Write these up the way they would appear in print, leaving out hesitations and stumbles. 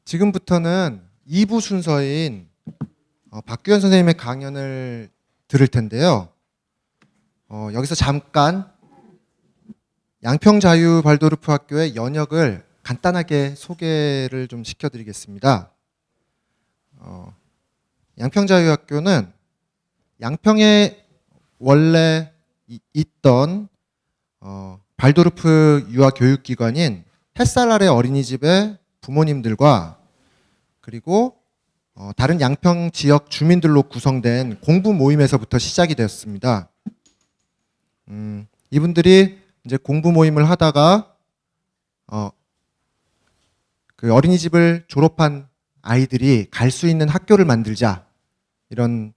지금부터는 2부 순서인 박규현 선생님의 강연을 들을 텐데요. 여기서 잠깐 양평자유발도르프 학교의 연역을 간단하게 소개를 좀 시켜드리겠습니다. 양평자유학교는 양평에 원래 있던 발도르프 유아교육기관인 햇살 아래 어린이집의 부모님들과 그리고 다른 양평 지역 주민들로 구성된 공부 모임에서부터 시작이 되었습니다. 이분들이 이제 공부 모임을 하다가 그 어린이집을 졸업한 아이들이 갈 수 있는 학교를 만들자 이런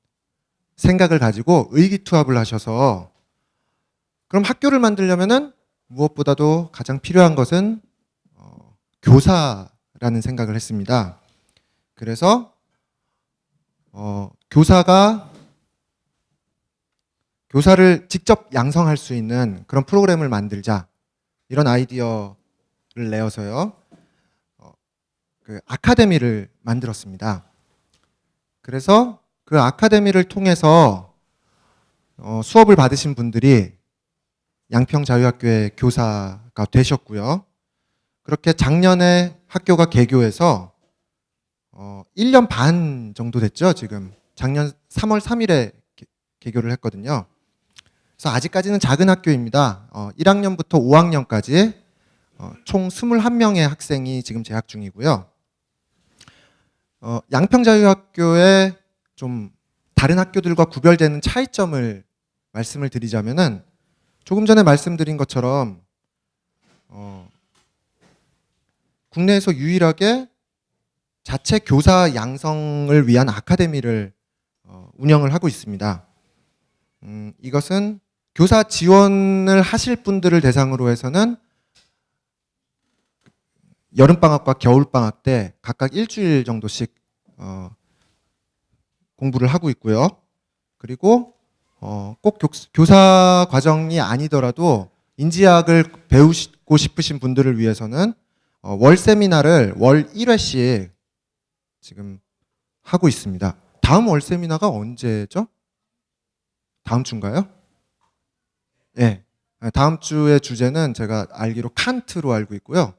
생각을 가지고 의기투합을 하셔서 그럼 학교를 만들려면은 무엇보다도 가장 필요한 것은 교사라는 생각을 했습니다. 그래서 교사를 직접 양성할 수 있는 그런 프로그램을 만들자 이런 아이디어를 내어서요. 그 아카데미를 만들었습니다. 그래서 그 아카데미를 통해서 수업을 받으신 분들이 양평자유학교의 교사가 되셨고요. 그렇게 작년에 학교가 개교해서 1년 반 정도 됐죠. 지금 작년 3월 3일에 개교를 했거든요. 그래서 아직까지는 작은 학교입니다. 1학년부터 5학년까지 총 21명의 학생이 지금 재학 중이고요. 양평자유학교의 좀 다른 학교들과 구별되는 차이점을 말씀을 드리자면은 조금 전에 말씀드린 것처럼 국내에서 유일하게 자체 교사 양성을 위한 아카데미를 운영을 하고 있습니다. 이것은 교사 지원을 하실 분들을 대상으로 해서는 여름방학과 겨울방학 때 각각 일주일 정도씩 공부를 하고 있고요. 그리고 꼭 교사 과정이 아니더라도 인지학을 배우고 싶으신 분들을 위해서는 월 세미나를 월 1회씩 지금 하고 있습니다. 다음 월 세미나가 언제죠? 다음 주인가요? 네. 다음 주의 주제는 제가 알기로 칸트로 알고 있고요.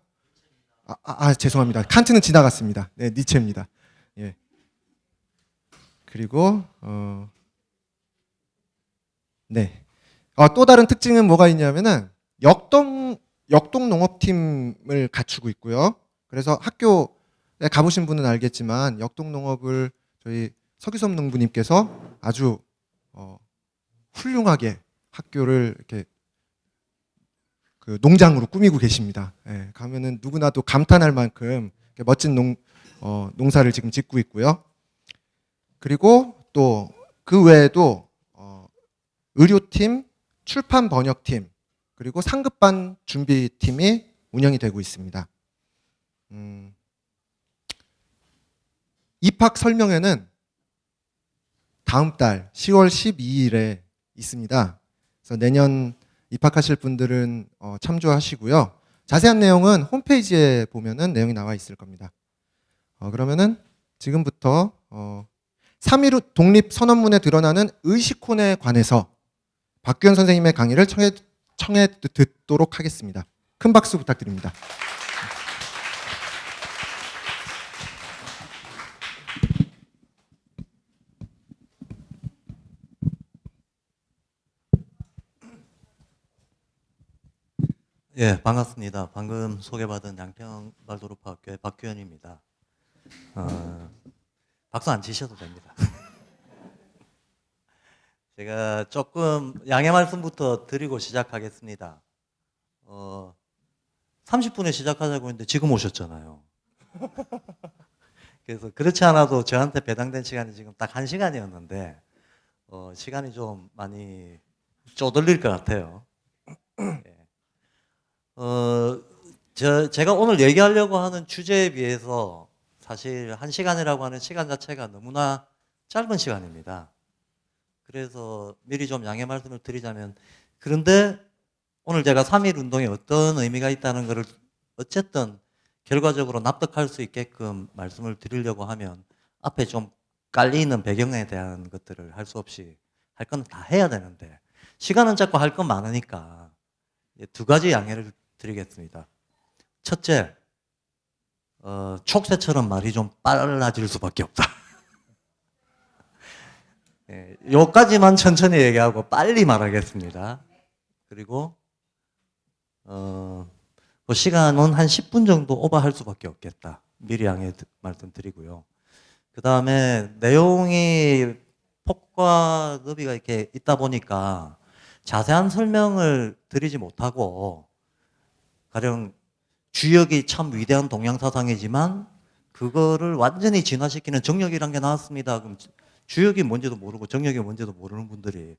죄송합니다. 칸트는 지나갔습니다. 네, 니체입니다. 예. 그리고 네. 또 다른 특징은 뭐가 있냐면은 역동 농업팀을 갖추고 있고요. 그래서 학교에 가보신 분은 알겠지만 역동 농업을 저희 서기섭 농부님께서 아주 훌륭하게 학교를 이렇게 그 농장으로 꾸미고 계십니다. 예, 가면은 누구나도 감탄할 만큼 멋진 농사를 지금 짓고 있고요. 그리고 또 그 외에도 의료팀, 출판 번역팀, 그리고 상급반 준비팀이 운영이 되고 있습니다. 입학 설명회는 다음 달 10월 12일에 있습니다. 그래서 내년 입학하실 분들은 참조하시고요. 자세한 내용은 홈페이지에 보면은 내용이 나와 있을 겁니다. 그러면은 지금부터 3.1 독립선언문에 드러나는 의식혼에 관해서 박규현 선생님의 강의를 청해 듣도록 하겠습니다. 큰 박수 부탁드립니다. 예, 반갑습니다. 방금 소개받은 양평발도르프학교의 박규현입니다. 박수 안 치셔도 됩니다. 제가 조금 양해 말씀부터 드리고 시작하겠습니다. 30분에 시작하자고 했는데 지금 오셨잖아요. 그래서 그렇지 않아도 저한테 배당된 시간이 지금 딱 1시간이었는데 시간이 좀 많이 쪼들릴 것 같아요. 예. 제가 오늘 얘기하려고 하는 주제에 비해서 사실 1시간이라고 하는 시간 자체가 너무나 짧은 시간입니다. 그래서 미리 좀 양해 말씀을 드리자면, 그런데 오늘 제가 3.1 운동에 어떤 의미가 있다는 것을 어쨌든 결과적으로 납득할 수 있게끔 말씀을 드리려고 하면 앞에 좀 깔리는 배경에 대한 것들을 할 수 없이 할 건 다 해야 되는데 시간은 자꾸 할 건 많으니까 두 가지 양해를 드리겠습니다. 첫째, 촉새처럼 말이 좀 빨라질 수밖에 없다. 요까지만 천천히 얘기하고 빨리 말하겠습니다. 그리고 그 시간은 한 10분 정도 오버할 수밖에 없겠다. 미리 양해 말씀드리고요. 그 다음에 내용이 폭과 너비가 이렇게 있다 보니까 자세한 설명을 드리지 못하고 가령 주역이 참 위대한 동양사상이지만 그거를 완전히 진화시키는 정력이란 게 나왔습니다. 그럼 주역이 뭔지도 모르고 정력이 뭔지도 모르는 분들이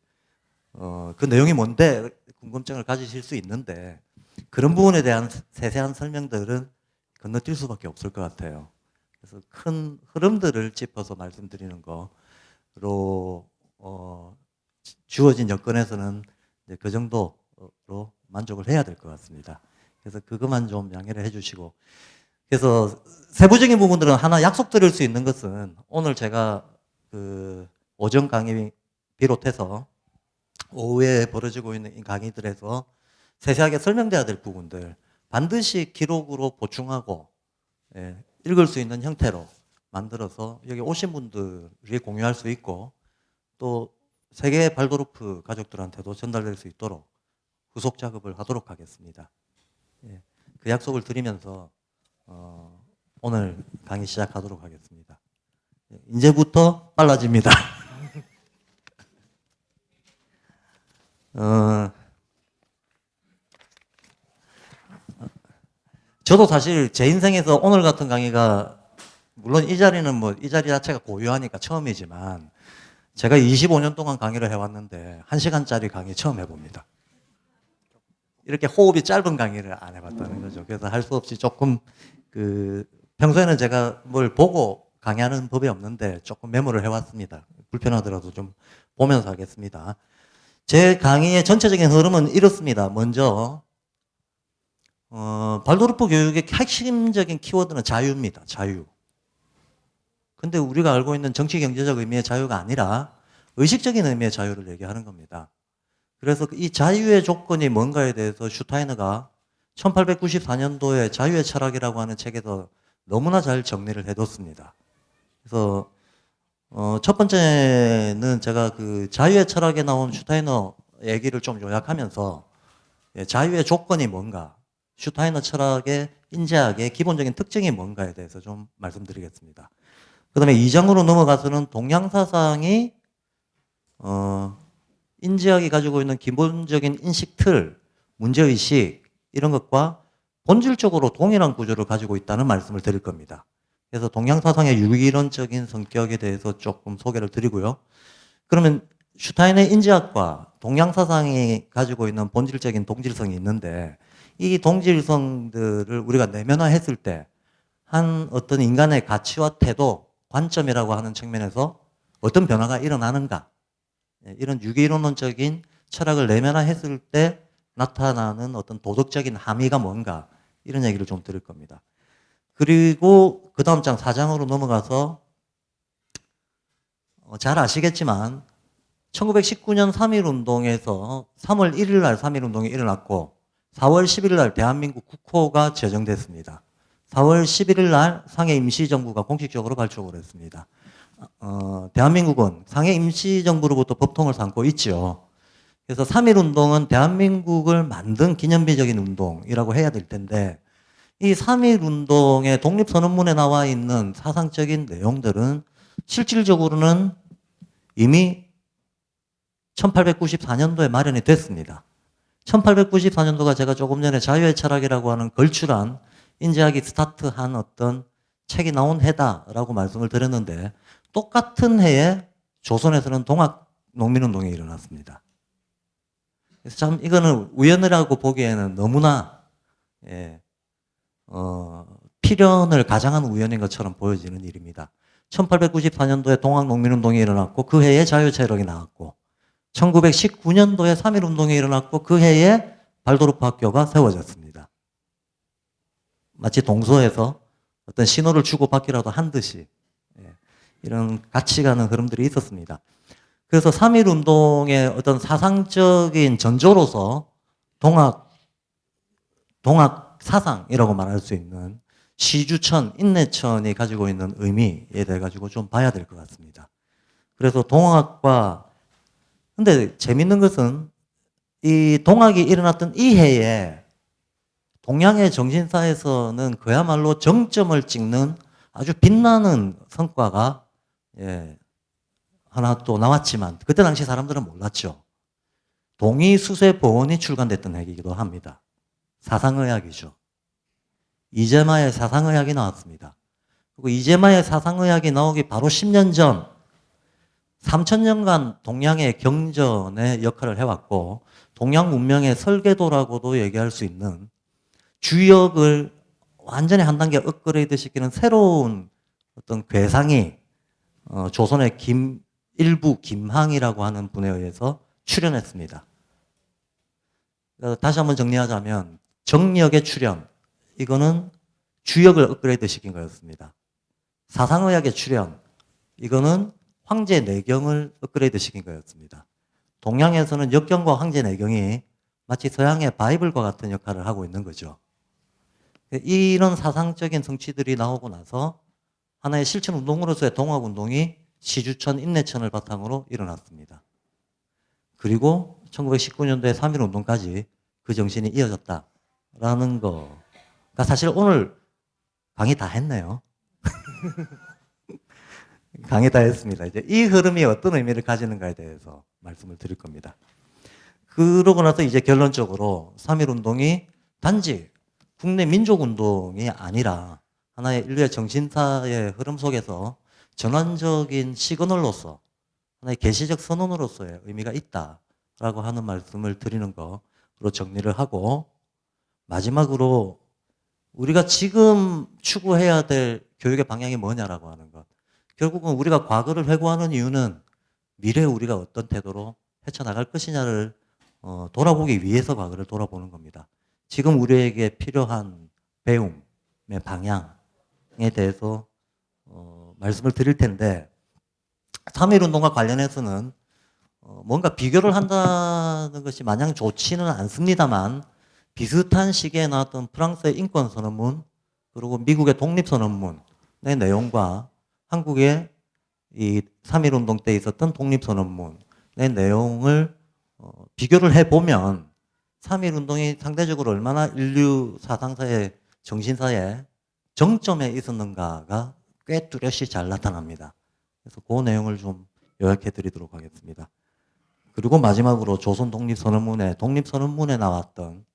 그 내용이 뭔데 궁금증을 가지실 수 있는데 그런 부분에 대한 세세한 설명들은 건너뛸 수밖에 없을 것 같아요. 그래서 큰 흐름들을 짚어서 말씀드리는 거로 주어진 여건에서는 이제 그 정도로 만족을 해야 될 것 같습니다. 그래서 그것만 좀 양해를 해주시고 그래서 세부적인 부분들은 하나 약속드릴 수 있는 것은 오늘 제가 그 오전 강의 비롯해서 오후에 벌어지고 있는 이 강의들에서 세세하게 설명돼야 될 부분들 반드시 기록으로 보충하고 읽을 수 있는 형태로 만들어서 여기 오신 분들이 공유할 수 있고 또 세계 발도르프 가족들한테도 전달될 수 있도록 후속 작업을 하도록 하겠습니다. 그 약속을 드리면서 오늘 강의 시작하도록 하겠습니다. 이제부터 빨라집니다. 저도 사실 제 인생에서 오늘 같은 강의가 물론 이 자리는 뭐 이 자리 자체가 고유하니까 처음이지만 제가 25년 동안 강의를 해왔는데 1시간짜리 강의 처음 해봅니다. 이렇게 호흡이 짧은 강의를 안 해봤다는 거죠. 그래서 할 수 없이 조금 평소에는 제가 뭘 보고 강의하는 법이 없는데 조금 메모를 해왔습니다. 불편하더라도 좀 보면서 하겠습니다. 제 강의의 전체적인 흐름은 이렇습니다. 먼저 발도르프 교육의 핵심적인 키워드는 자유입니다. 자유. 근데 우리가 알고 있는 정치 경제적 의미의 자유가 아니라 의식적인 의미의 자유를 얘기하는 겁니다. 그래서 이 자유의 조건이 뭔가에 대해서 슈타이너가 1894년도에 자유의 철학이라고 하는 책에서 너무나 잘 정리를 해뒀습니다. 그래서 첫 번째는 제가 그 자유의 철학에 나온 슈타이너 얘기를 좀 요약하면서 자유의 조건이 뭔가, 슈타이너 철학의 인지학의 기본적인 특징이 뭔가에 대해서 좀 말씀드리겠습니다. 그 다음에 2장으로 넘어가서는 동양사상이 인지학이 가지고 있는 기본적인 인식 틀, 문제의식 이런 것과 본질적으로 동일한 구조를 가지고 있다는 말씀을 드릴 겁니다. 그래서 동양사상의 유기론적인 성격에 대해서 조금 소개를 드리고요. 그러면 슈타인의 인지학과 동양사상이 가지고 있는 본질적인 동질성이 있는데 이 동질성들을 우리가 내면화했을 때 한 어떤 인간의 가치와 태도, 관점이라고 하는 측면에서 어떤 변화가 일어나는가, 이런 유기론론적인 철학을 내면화했을 때 나타나는 어떤 도덕적인 함의가 뭔가, 이런 얘기를 좀 드릴 겁니다. 그리고 그 다음 장 4장으로 넘어가서 잘 아시겠지만 1919년 3.1운동에서 3월 1일 날 3.1운동이 일어났고 4월 11일 날 대한민국 국호가 제정됐습니다. 4월 11일 날 상해 임시정부가 공식적으로 발족을 했습니다. 대한민국은 상해 임시정부로부터 법통을 삼고 있죠. 그래서 3.1운동은 대한민국을 만든 기념비적인 운동이라고 해야 될 텐데 이 3.1운동의 독립선언문에 나와 있는 사상적인 내용들은 실질적으로는 이미 1894년도에 마련이 됐습니다. 1894년도가 제가 조금 전에 자유의 철학이라고 하는 걸출한 인지학이 스타트한 어떤 책이 나온 해다라고 말씀을 드렸는데 똑같은 해에 조선에서는 동학농민운동이 일어났습니다. 그래서 참 이거는 우연이라고 보기에는 너무나 필연을 가장한 우연인 것처럼 보여지는 일입니다. 1894년도에 동학농민운동이 일어났고 그 해에 자유체력이 나왔고 1919년도에 3.1운동이 일어났고 그 해에 발도르프 학교가 세워졌습니다. 마치 동서에서 어떤 신호를 주고받기라도 한 듯이 이런 같이 가는 흐름들이 있었습니다. 그래서 3.1 운동의 어떤 사상적인 전조로서 동학 사상이라고 말할 수 있는 시주천, 인내천이 가지고 있는 의미에 대해 가지고 좀 봐야 될 것 같습니다. 그래서 동학과, 근데 재밌는 것은 이 동학이 일어났던 이 해에 동양의 정신사에서는 그야말로 정점을 찍는 아주 빛나는 성과가 하나 또 나왔지만 그때 당시 사람들은 몰랐죠. 동의수세보원이 출간됐던 해이기도 합니다. 사상의학이죠. 이재마의 사상의학이 나왔습니다. 그리고 이재마의 사상의학이 나오기 바로 10년 전 3000년간 동양의 경전의 역할을 해왔고 동양 문명의 설계도라고도 얘기할 수 있는 주역을 완전히 한 단계 업그레이드 시키는 새로운 어떤 괴상이 조선의 일부 김항이라고 하는 분에 의해서 출연했습니다. 다시 한번 정리하자면 정력의 출연, 이거는 주역을 업그레이드 시킨 거였습니다. 사상의학의 출연, 이거는 황제 내경을 업그레이드 시킨 거였습니다. 동양에서는 역경과 황제 내경이 마치 서양의 바이블과 같은 역할을 하고 있는 거죠. 이런 사상적인 성취들이 나오고 나서 하나의 실천 운동으로서의 동학 운동이 시주천, 인내천을 바탕으로 일어났습니다. 그리고 1919년도에 3.1 운동까지 그 정신이 이어졌다라는 거가 사실 오늘 강의 다 했네요. 강의 다 했습니다. 이제 이 흐름이 어떤 의미를 가지는가에 대해서 말씀을 드릴 겁니다. 그러고 나서 이제 결론적으로 3.1 운동이 단지 국내 민족운동이 아니라 하나의 인류의 정신사의 흐름 속에서 전환적인 시그널로서 하나의 계시적 선언으로서의 의미가 있다라고 하는 말씀을 드리는 거로 정리를 하고, 마지막으로 우리가 지금 추구해야 될 교육의 방향이 뭐냐라고 하는 것. 결국은 우리가 과거를 회고하는 이유는 미래에 우리가 어떤 태도로 헤쳐나갈 것이냐를 돌아보기 위해서 과거를 돌아보는 겁니다. 지금 우리에게 필요한 배움의 방향에 대해서 말씀을 드릴 텐데, 3.1 운동과 관련해서는 뭔가 비교를 한다는 것이 마냥 좋지는 않습니다만, 비슷한 시기에 나왔던 프랑스의 인권선언문 그리고 미국의 독립선언문의 내용과 한국의 이 3.1 운동 때 있었던 독립선언문의 내용을 비교를 해보면 3.1 운동이 상대적으로 얼마나 인류 사상사의 정신사의 정점에 있었는가가 꽤 뚜렷이 잘 나타납니다. 그래서 그 내용을 좀 요약해 드리도록 하겠습니다. 그리고 마지막으로 조선 독립선언문에 나왔던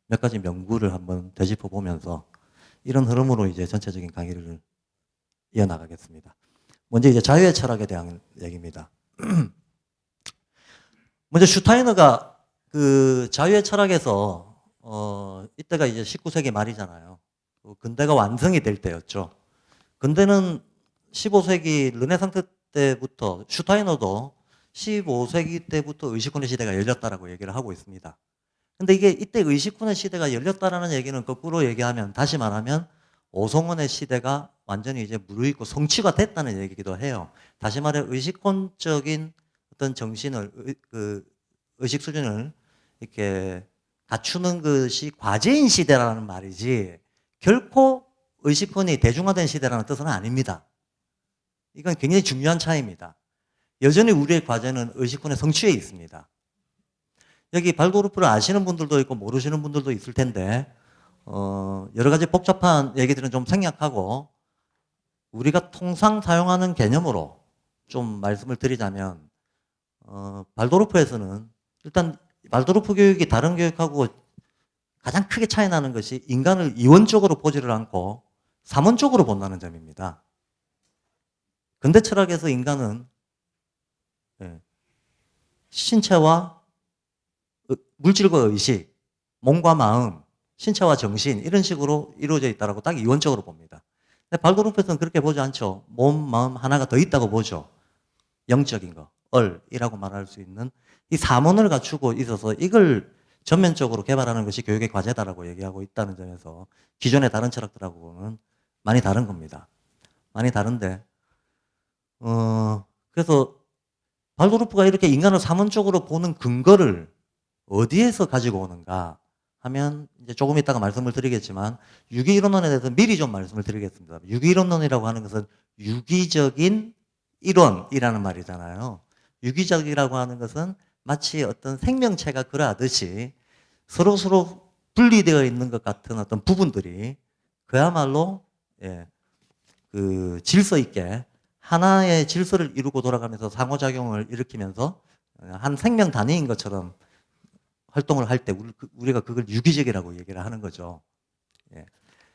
몇 가지 명구를 한번 되짚어 보면서 이런 흐름으로 이제 전체적인 강의를 이어나가겠습니다. 먼저 이제 자유의 철학에 대한 얘기입니다. 먼저 슈타이너가 그 자유의 철학에서 이때가 이제 19세기 말이잖아요. 근대가 완성이 될 때였죠. 근대는 15세기 르네상스 때부터, 슈타이너도 15세기 때부터 의식혼의 시대가 열렸다라고 얘기를 하고 있습니다. 근데 이게 이때 의식혼의 시대가 열렸다라는 얘기는 거꾸로 얘기하면, 다시 말하면 오송원의 시대가 완전히 이제 무르익고 성취가 됐다는 얘기기도 해요. 다시 말해 의식혼적인 어떤 정신을, 의식 수준을 이렇게 갖추는 것이 과제인 시대라는 말이지, 결코 의식혼이 대중화된 시대라는 뜻은 아닙니다. 이건 굉장히 중요한 차이입니다. 여전히 우리의 과제는 의식혼의 성취에 있습니다. 여기 발도르프를 아시는 분들도 있고 모르시는 분들도 있을 텐데, 여러 가지 복잡한 얘기들은 좀 생략하고 우리가 통상 사용하는 개념으로 좀 말씀을 드리자면, 발도르프에서는 일단 발도르프 교육이 다른 교육하고 가장 크게 차이 나는 것이 인간을 이원적으로 보지를 않고 삼원적으로 본다는 점입니다. 근대 철학에서 인간은 신체와 물질과 의식, 몸과 마음, 신체와 정신, 이런 식으로 이루어져 있다고 딱 이원적으로 봅니다. 근데 발도르프에서는 그렇게 보지 않죠. 몸, 마음 하나가 더 있다고 보죠. 영적인 거, 얼이라고 말할 수 있는 이 삼원을 갖추고 있어서 이걸 전면적으로 개발하는 것이 교육의 과제다라고 얘기하고 있다는 점에서 기존의 다른 철학들하고는 많이 다른 겁니다. 많이 다른데, 그래서 발도르프가 이렇게 인간을 삼원적으로 보는 근거를 어디에서 가지고 오는가 하면 이제 조금 이따가 말씀을 드리겠지만 유기이론론에 대해서 미리 좀 말씀을 드리겠습니다. 유기이론론이라고 하는 것은 유기적인 이론이라는 말이잖아요. 유기적이라고 하는 것은 마치 어떤 생명체가 그러하듯이 서로 분리되어 있는 것 같은 어떤 부분들이 그야말로 그 질서 있게 하나의 질서를 이루고 돌아가면서 상호작용을 일으키면서 한 생명 단위인 것처럼 활동을 할 때 우리가 그걸 유기적이라고 얘기를 하는 거죠.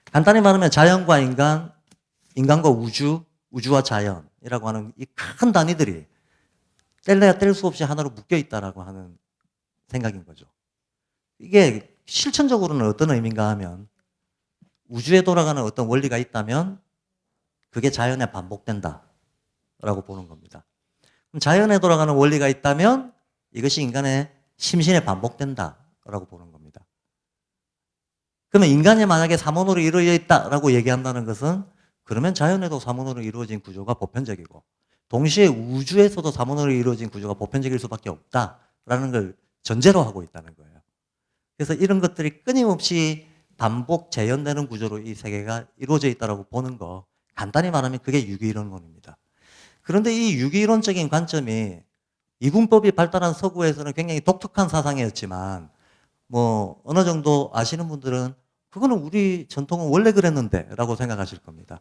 간단히 말하면 자연과 인간, 인간과 우주, 우주와 자연이라고 하는 이 큰 단위들이 뗄래야 뗄 수 없이 하나로 묶여 있다라고 하는 생각인 거죠. 이게 실천적으로는 어떤 의미인가 하면 우주에 돌아가는 어떤 원리가 있다면 그게 자연에 반복된다라고 보는 겁니다. 그럼 자연에 돌아가는 원리가 있다면 이것이 인간의 심신에 반복된다라고 보는 겁니다. 그러면 인간이 만약에 삼원으로 이루어져 있다라고 얘기한다는 것은 그러면 자연에도 삼원으로 이루어진 구조가 보편적이고 동시에 우주에서도 삼원으로 이루어진 구조가 보편적일 수밖에 없다라는 걸 전제로 하고 있다는 거예요. 그래서 이런 것들이 끊임없이 반복 재현되는 구조로 이 세계가 이루어져 있다고 보는 거 간단히 말하면 그게 유기이론론입니다. 그런데 이 유기이론적인 관점이 이분법이 발달한 서구에서는 굉장히 독특한 사상이었지만 뭐 어느 정도 아시는 분들은 그거는 우리 전통은 원래 그랬는데 라고 생각하실 겁니다.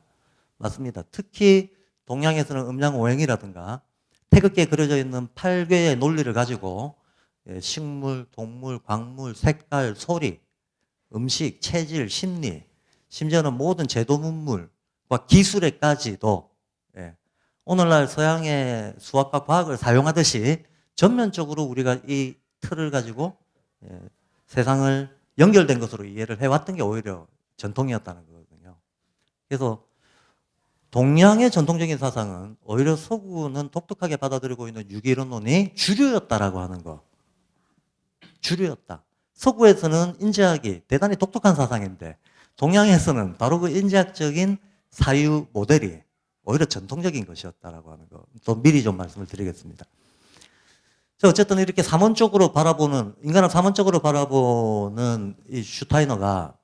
맞습니다. 특히 동양에서는 음양오행이라든가 태극기에 그려져 있는 8괴의 논리를 가지고 식물, 동물, 광물, 색깔, 소리, 음식, 체질, 심리, 심지어는 모든 제도 문물과 기술에까지도 오늘날 서양의 수학과 과학을 사용하듯이 전면적으로 우리가 이 틀을 가지고 세상을 연결된 것으로 이해를 해왔던 게 오히려 전통이었다는 거거든요. 그래서 동양의 전통적인 사상은 오히려 서구는 독특하게 받아들이고 있는 유기이론론이 주류였다라고 하는 거. 주류였다. 서구에서는 인지학이 대단히 독특한 사상인데 동양에서는 바로 그 인지학적인 사유 모델이 오히려 전통적인 것이었다라고 하는 거. 또 미리 좀 말씀을 드리겠습니다. 어쨌든 이렇게 삼원적으로 바라보는, 인간을 삼원적으로 바라보는 이 슈타이너가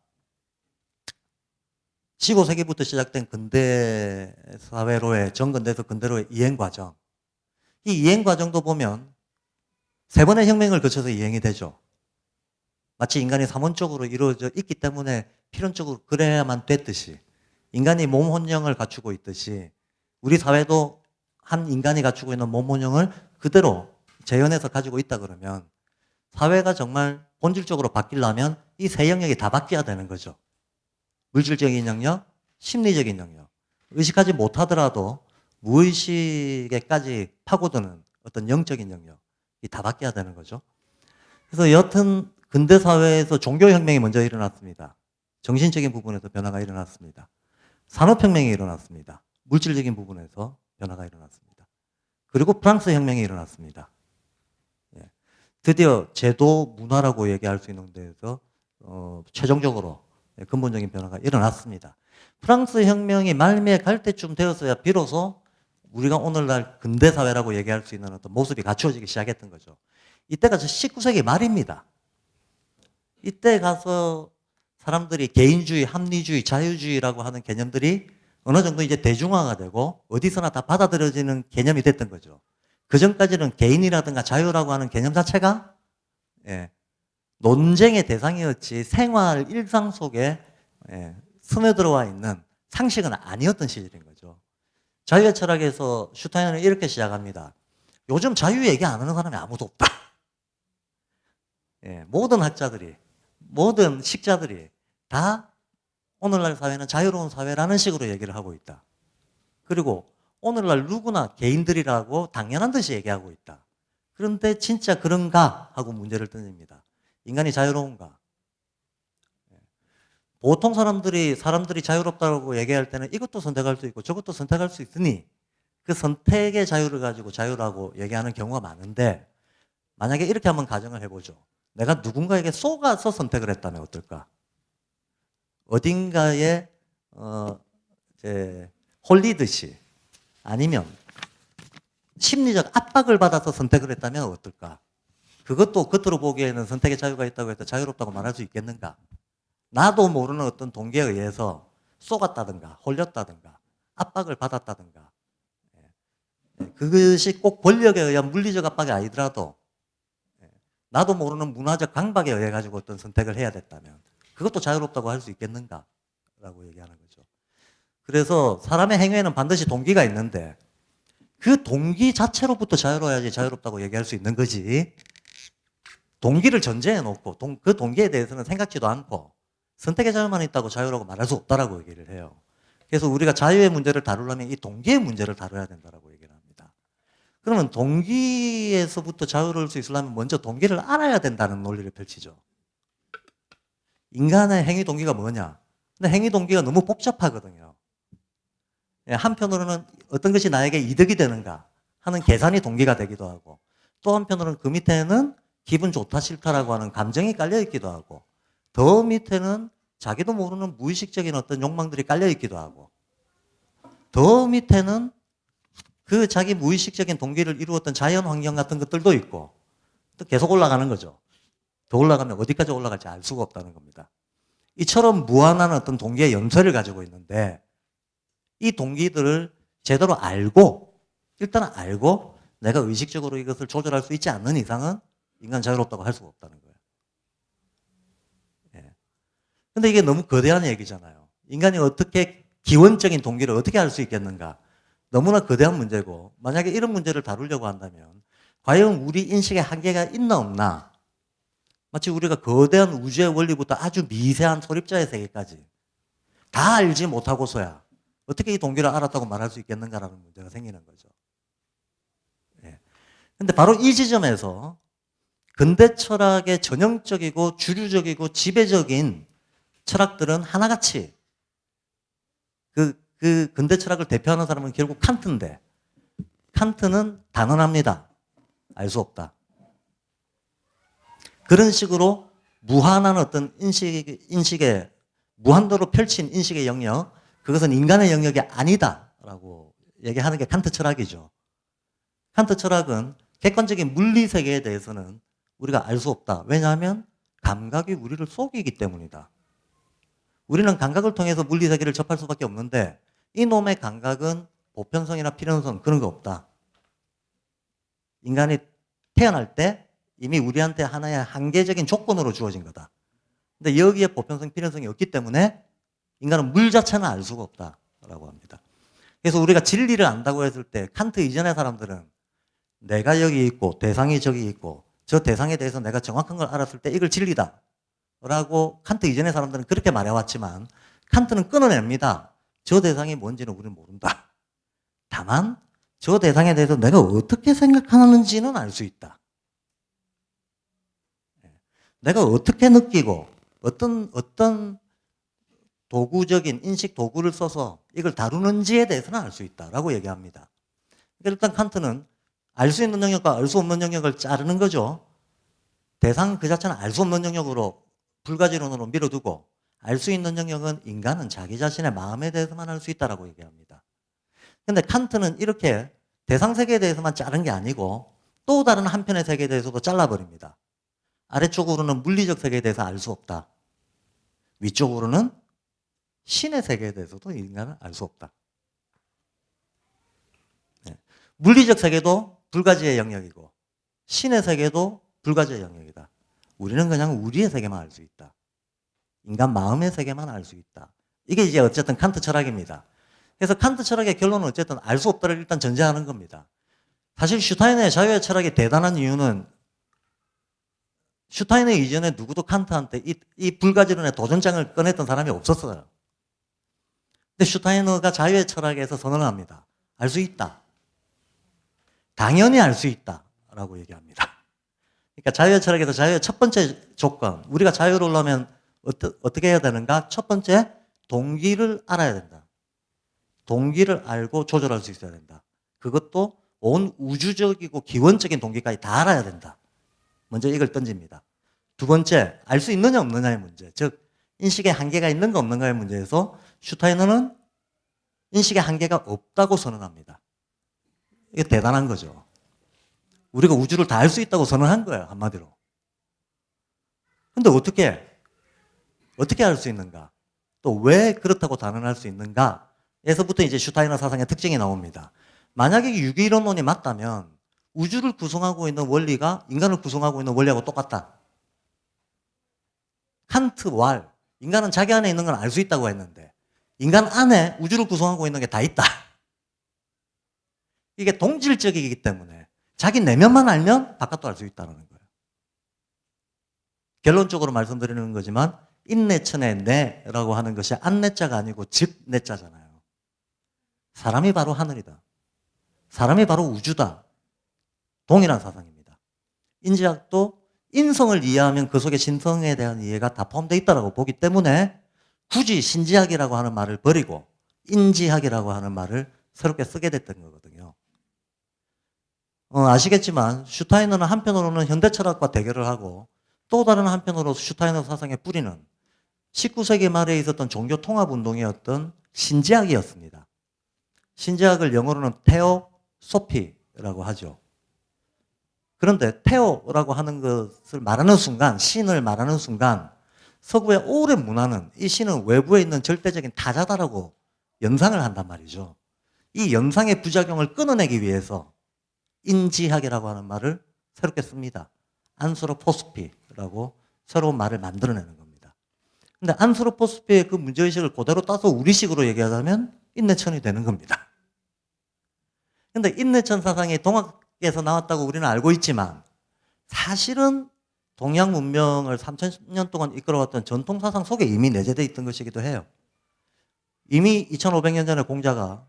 15세기부터 시작된 근대 사회로의, 정근대에서 근대로의 이행 과정. 이 이행 과정도 보면 세 번의 혁명을 거쳐서 이행이 되죠. 마치 인간이 삼원적으로 이루어져 있기 때문에 필연적으로 그래야만 됐듯이 인간이 몸 혼형을 갖추고 있듯이 우리 사회도 한 인간이 갖추고 있는 몸 혼형을 그대로 재현해서 가지고 있다 그러면 사회가 정말 본질적으로 바뀌려면 이 세 영역이 다 바뀌어야 되는 거죠. 물질적인 영역, 심리적인 영역. 의식하지 못하더라도 무의식에까지 파고드는 어떤 영적인 영역이 다 바뀌어야 되는 거죠. 그래서 여튼 근대 사회에서 종교혁명이 먼저 일어났습니다. 정신적인 부분에서 변화가 일어났습니다. 산업혁명이 일어났습니다. 물질적인 부분에서 변화가 일어났습니다. 그리고 프랑스 혁명이 일어났습니다. 드디어 제도 문화라고 얘기할 수 있는 데에서 최종적으로 근본적인 변화가 일어났습니다. 프랑스 혁명이 말미에 갈 때쯤 되었어야 비로소 우리가 오늘날 근대사회라고 얘기할 수 있는 어떤 모습이 갖추어지기 시작했던 거죠. 이때가 19세기 말입니다. 이때 가서 사람들이 개인주의, 합리주의, 자유주의라고 하는 개념들이 어느 정도 이제 대중화가 되고 어디서나 다 받아들여지는 개념이 됐던 거죠. 그 전까지는 개인이라든가 자유라고 하는 개념 자체가 논쟁의 대상이었지 생활 일상 속에 스며들어와 있는 상식은 아니었던 시절인 거죠. 자유의 철학에서 슈타이너는 이렇게 시작합니다. 요즘 자유 얘기 안 하는 사람이 아무도 없다. 모든 학자들이, 모든 식자들이 다 오늘날 사회는 자유로운 사회라는 식으로 얘기를 하고 있다. 그리고 오늘날 누구나 개인들이라고 당연한 듯이 얘기하고 있다. 그런데 진짜 그런가 하고 문제를 던집니다. 인간이 자유로운가? 보통 사람들이 자유롭다고 얘기할 때는 이것도 선택할 수 있고 저것도 선택할 수 있으니 그 선택의 자유를 가지고 자유라고 얘기하는 경우가 많은데 만약에 이렇게 한번 가정을 해보죠. 내가 누군가에게 쏘가서 선택을 했다면 어떨까? 어딘가에 이제 홀리듯이 아니면 심리적 압박을 받아서 선택을 했다면 어떨까? 그것도 겉으로 보기에는 선택의 자유가 있다고 해서 자유롭다고 말할 수 있겠는가? 나도 모르는 어떤 동기에 의해서 쏘갔다든가 홀렸다든가 압박을 받았다든가 그것이 꼭 권력에 의한 물리적 압박이 아니더라도 나도 모르는 문화적 강박에 의해 가지고 어떤 선택을 해야 됐다면 그것도 자유롭다고 할 수 있겠는가? 라고 얘기하는 거죠. 그래서 사람의 행위에는 반드시 동기가 있는데 그 동기 자체로부터 자유로워야지 자유롭다고 얘기할 수 있는 거지. 동기를 전제해 놓고 그 동기에 대해서는 생각지도 않고 선택의 자유만 있다고 자유라고 말할 수 없다라고 얘기를 해요. 그래서 우리가 자유의 문제를 다루려면 이 동기의 문제를 다뤄야 된다라고 얘기를 합니다. 그러면 동기에서부터 자유로울 수 있으려면 먼저 동기를 알아야 된다는 논리를 펼치죠. 인간의 행위 동기가 뭐냐? 근데 행위 동기가 너무 복잡하거든요. 한편으로는 어떤 것이 나에게 이득이 되는가 하는 계산이 동기가 되기도 하고 또 한편으로는 그 밑에는 기분 좋다 싫다라고 하는 감정이 깔려 있기도 하고 더 밑에는 자기도 모르는 무의식적인 어떤 욕망들이 깔려 있기도 하고 더 밑에는 그 자기 무의식적인 동기를 이루었던 자연 환경 같은 것들도 있고 또 계속 올라가는 거죠. 더 올라가면 어디까지 올라갈지 알 수가 없다는 겁니다. 이처럼 무한한 어떤 동기의 연쇄를 가지고 있는데 이 동기들을 제대로 알고 일단 알고 내가 의식적으로 이것을 조절할 수 있지 않는 이상은 인간 자유롭다고 할 수가 없다는 거예요. 예. 근데 이게 너무 거대한 얘기잖아요. 인간이 어떻게 기원적인 동기를 어떻게 알 수 있겠는가? 너무나 거대한 문제고 만약에 이런 문제를 다루려고 한다면 과연 우리 인식에 한계가 있나 없나? 마치 우리가 거대한 우주의 원리부터 아주 미세한 소립자의 세계까지 다 알지 못하고서야 어떻게 이 동기를 알았다고 말할 수 있겠는가라는 문제가 생기는 거죠. 그런데 바로 이 지점에서 근대 철학의 전형적이고 주류적이고 지배적인 철학들은 하나같이 그 근대 철학을 대표하는 사람은 결국 칸트인데 칸트는 단언합니다. 알 수 없다. 그런 식으로 무한한 어떤 인식의 무한도로 펼친 인식의 영역 그것은 인간의 영역이 아니다라고 얘기하는 게 칸트 철학이죠. 칸트 철학은 객관적인 물리 세계에 대해서는 우리가 알 수 없다. 왜냐하면 감각이 우리를 속이기 때문이다. 우리는 감각을 통해서 물리 세계를 접할 수밖에 없는데 이놈의 감각은 보편성이나 필연성 그런 거 없다. 인간이 태어날 때 이미 우리한테 하나의 한계적인 조건으로 주어진 거다. 근데 여기에 보편성, 필연성이 없기 때문에 인간은 물 자체는 알 수가 없다라고 합니다. 그래서 우리가 진리를 안다고 했을 때 칸트 이전의 사람들은 내가 여기 있고 대상이 저기 있고 저 대상에 대해서 내가 정확한 걸 알았을 때 이걸 진리다 라고 칸트 이전의 사람들은 그렇게 말해왔지만 칸트는 끊어냅니다. 저 대상이 뭔지는 우리는 모른다. 다만 저 대상에 대해서 내가 어떻게 생각하는지는 알 수 있다. 내가 어떻게 느끼고 어떤 도구적인 인식 도구를 써서 이걸 다루는지에 대해서는 알 수 있다라고 얘기합니다. 그러니까 일단 칸트는 알 수 있는 영역과 알 수 없는 영역을 자르는 거죠. 대상 그 자체는 알 수 없는 영역으로 불가지론으로 밀어두고 알 수 있는 영역은 인간은 자기 자신의 마음에 대해서만 알 수 있다라고 얘기합니다. 그런데 칸트는 이렇게 대상 세계에 대해서만 자른 게 아니고 또 다른 한편의 세계에 대해서도 잘라버립니다. 아래쪽으로는 물리적 세계에 대해서 알 수 없다. 위쪽으로는 신의 세계에 대해서도 인간은 알 수 없다. 네. 물리적 세계도 불가지의 영역이고 신의 세계도 불가지의 영역이다. 우리는 그냥 우리의 세계만 알 수 있다. 인간 마음의 세계만 알 수 있다. 이게 이제 어쨌든 칸트 철학입니다. 그래서 칸트 철학의 결론은 어쨌든 알 수 없다를 일단 전제하는 겁니다. 사실 슈타인의 자유의 철학이 대단한 이유는 슈타인의 이전에 누구도 칸트한테 이 불가지론의 도전장을 꺼냈던 사람이 없었어요. 근데 슈타이너가 자유의 철학에서 선언을 합니다. 알 수 있다. 당연히 알 수 있다. 라고 얘기합니다. 그러니까 자유의 철학에서 자유의 첫 번째 조건, 우리가 자유로우려면 어떻게 해야 되는가? 첫 번째, 동기를 알아야 된다. 동기를 알고 조절할 수 있어야 된다. 그것도 온 우주적이고 기원적인 동기까지 다 알아야 된다. 먼저 이걸 던집니다. 두 번째, 알 수 있느냐 없느냐의 문제. 즉 인식의 한계가 있는가 없는가의 문제에서 슈타이너는 인식의 한계가 없다고 선언합니다. 이게 대단한 거죠. 우리가 우주를 다 알 수 있다고 선언한 거예요, 한마디로. 근데 어떻게 알 수 있는가? 또 왜 그렇다고 단언할 수 있는가? 에서부터 이제 슈타이너 사상의 특징이 나옵니다. 만약에 유기이론론이 맞다면 우주를 구성하고 있는 원리가 인간을 구성하고 있는 원리하고 똑같다. 칸트, 왈, 인간은 자기 안에 있는 걸 알 수 있다고 했는데 인간 안에 우주를 구성하고 있는 게 다 있다. 이게 동질적이기 때문에 자기 내면만 알면 바깥도 알 수 있다는 거예요. 결론적으로 말씀드리는 거지만 인내천의 내라고 하는 것이 안내자가 아니고 즉 내자잖아요. 사람이 바로 하늘이다. 사람이 바로 우주다. 동일한 사상입니다. 인지학도 인성을 이해하면 그 속에 신성에 대한 이해가 다 포함되어 있다고 보기 때문에 굳이 신지학이라고 하는 말을 버리고 인지학이라고 하는 말을 새롭게 쓰게 됐던 거거든요. 아시겠지만 슈타이너는 한편으로는 현대철학과 대결을 하고 또 다른 한편으로 슈타이너 사상의 뿌리는 19세기 말에 있었던 종교통합운동이었던 신지학이었습니다. 신지학을 영어로는 테오소피라고 하죠. 그런데 테오라고 하는 것을 말하는 순간, 신을 말하는 순간 서구의 오랜 문화는 이 신은 외부에 있는 절대적인 타자다라고 연상을 한단 말이죠. 이 연상의 부작용을 끊어내기 위해서 인지학이라고 하는 말을 새롭게 씁니다. 안스로포스피라고 새로운 말을 만들어내는 겁니다. 근데 안스로포스피의 그 문제의식을 그대로 따서 우리식으로 얘기하자면 인내천이 되는 겁니다. 근데 인내천 사상이 동학에서 나왔다고 우리는 알고 있지만 사실은 동양 문명을 3000년 동안 이끌어왔던 전통 사상 속에 이미 내재되어 있던 것이기도 해요. 이미 2500년 전에 공자가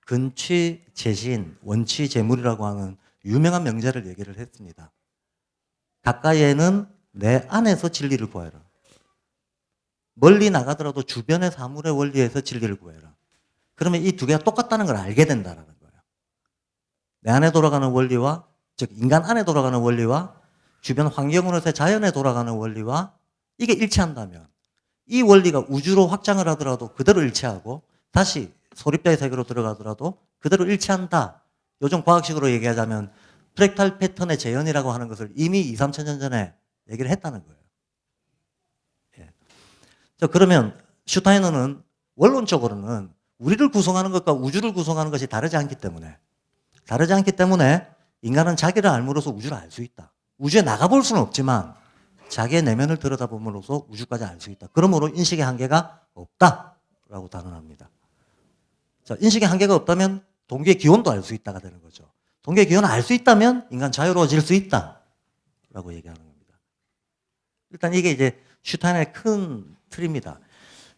근취 재신, 원취 재물이라고 하는 유명한 명제를 얘기를 했습니다. 가까이에는 내 안에서 진리를 구해라. 멀리 나가더라도 주변의 사물의 원리에서 진리를 구해라. 그러면 이 두 개가 똑같다는 걸 알게 된다는 거예요. 내 안에 돌아가는 원리와, 즉 인간 안에 돌아가는 원리와 주변 환경으로서의 자연에 돌아가는 원리와 이게 일치한다면 이 원리가 우주로 확장을 하더라도 그대로 일치하고 다시 소립자의 세계로 들어가더라도 그대로 일치한다. 요즘 과학식으로 얘기하자면 프랙탈 패턴의 재현이라고 하는 것을 이미 2, 3천 년 전에 얘기를 했다는 거예요. 예. 자, 그러면 슈타이너는 원론적으로는 우리를 구성하는 것과 우주를 구성하는 것이 다르지 않기 때문에 인간은 자기를 알므로써 우주를 알 수 있다. 우주에 나가볼 수는 없지만 자기의 내면을 들여다봄으로써 우주까지 알 수 있다. 그러므로 인식의 한계가 없다라고 단언합니다. 자, 인식의 한계가 없다면 동기의 기원도 알 수 있다가 되는 거죠. 동기의 기원을 알 수 있다면 인간 자유로워질 수 있다라고 얘기하는 겁니다. 일단 이게 이제 슈타이너의 큰 틀입니다.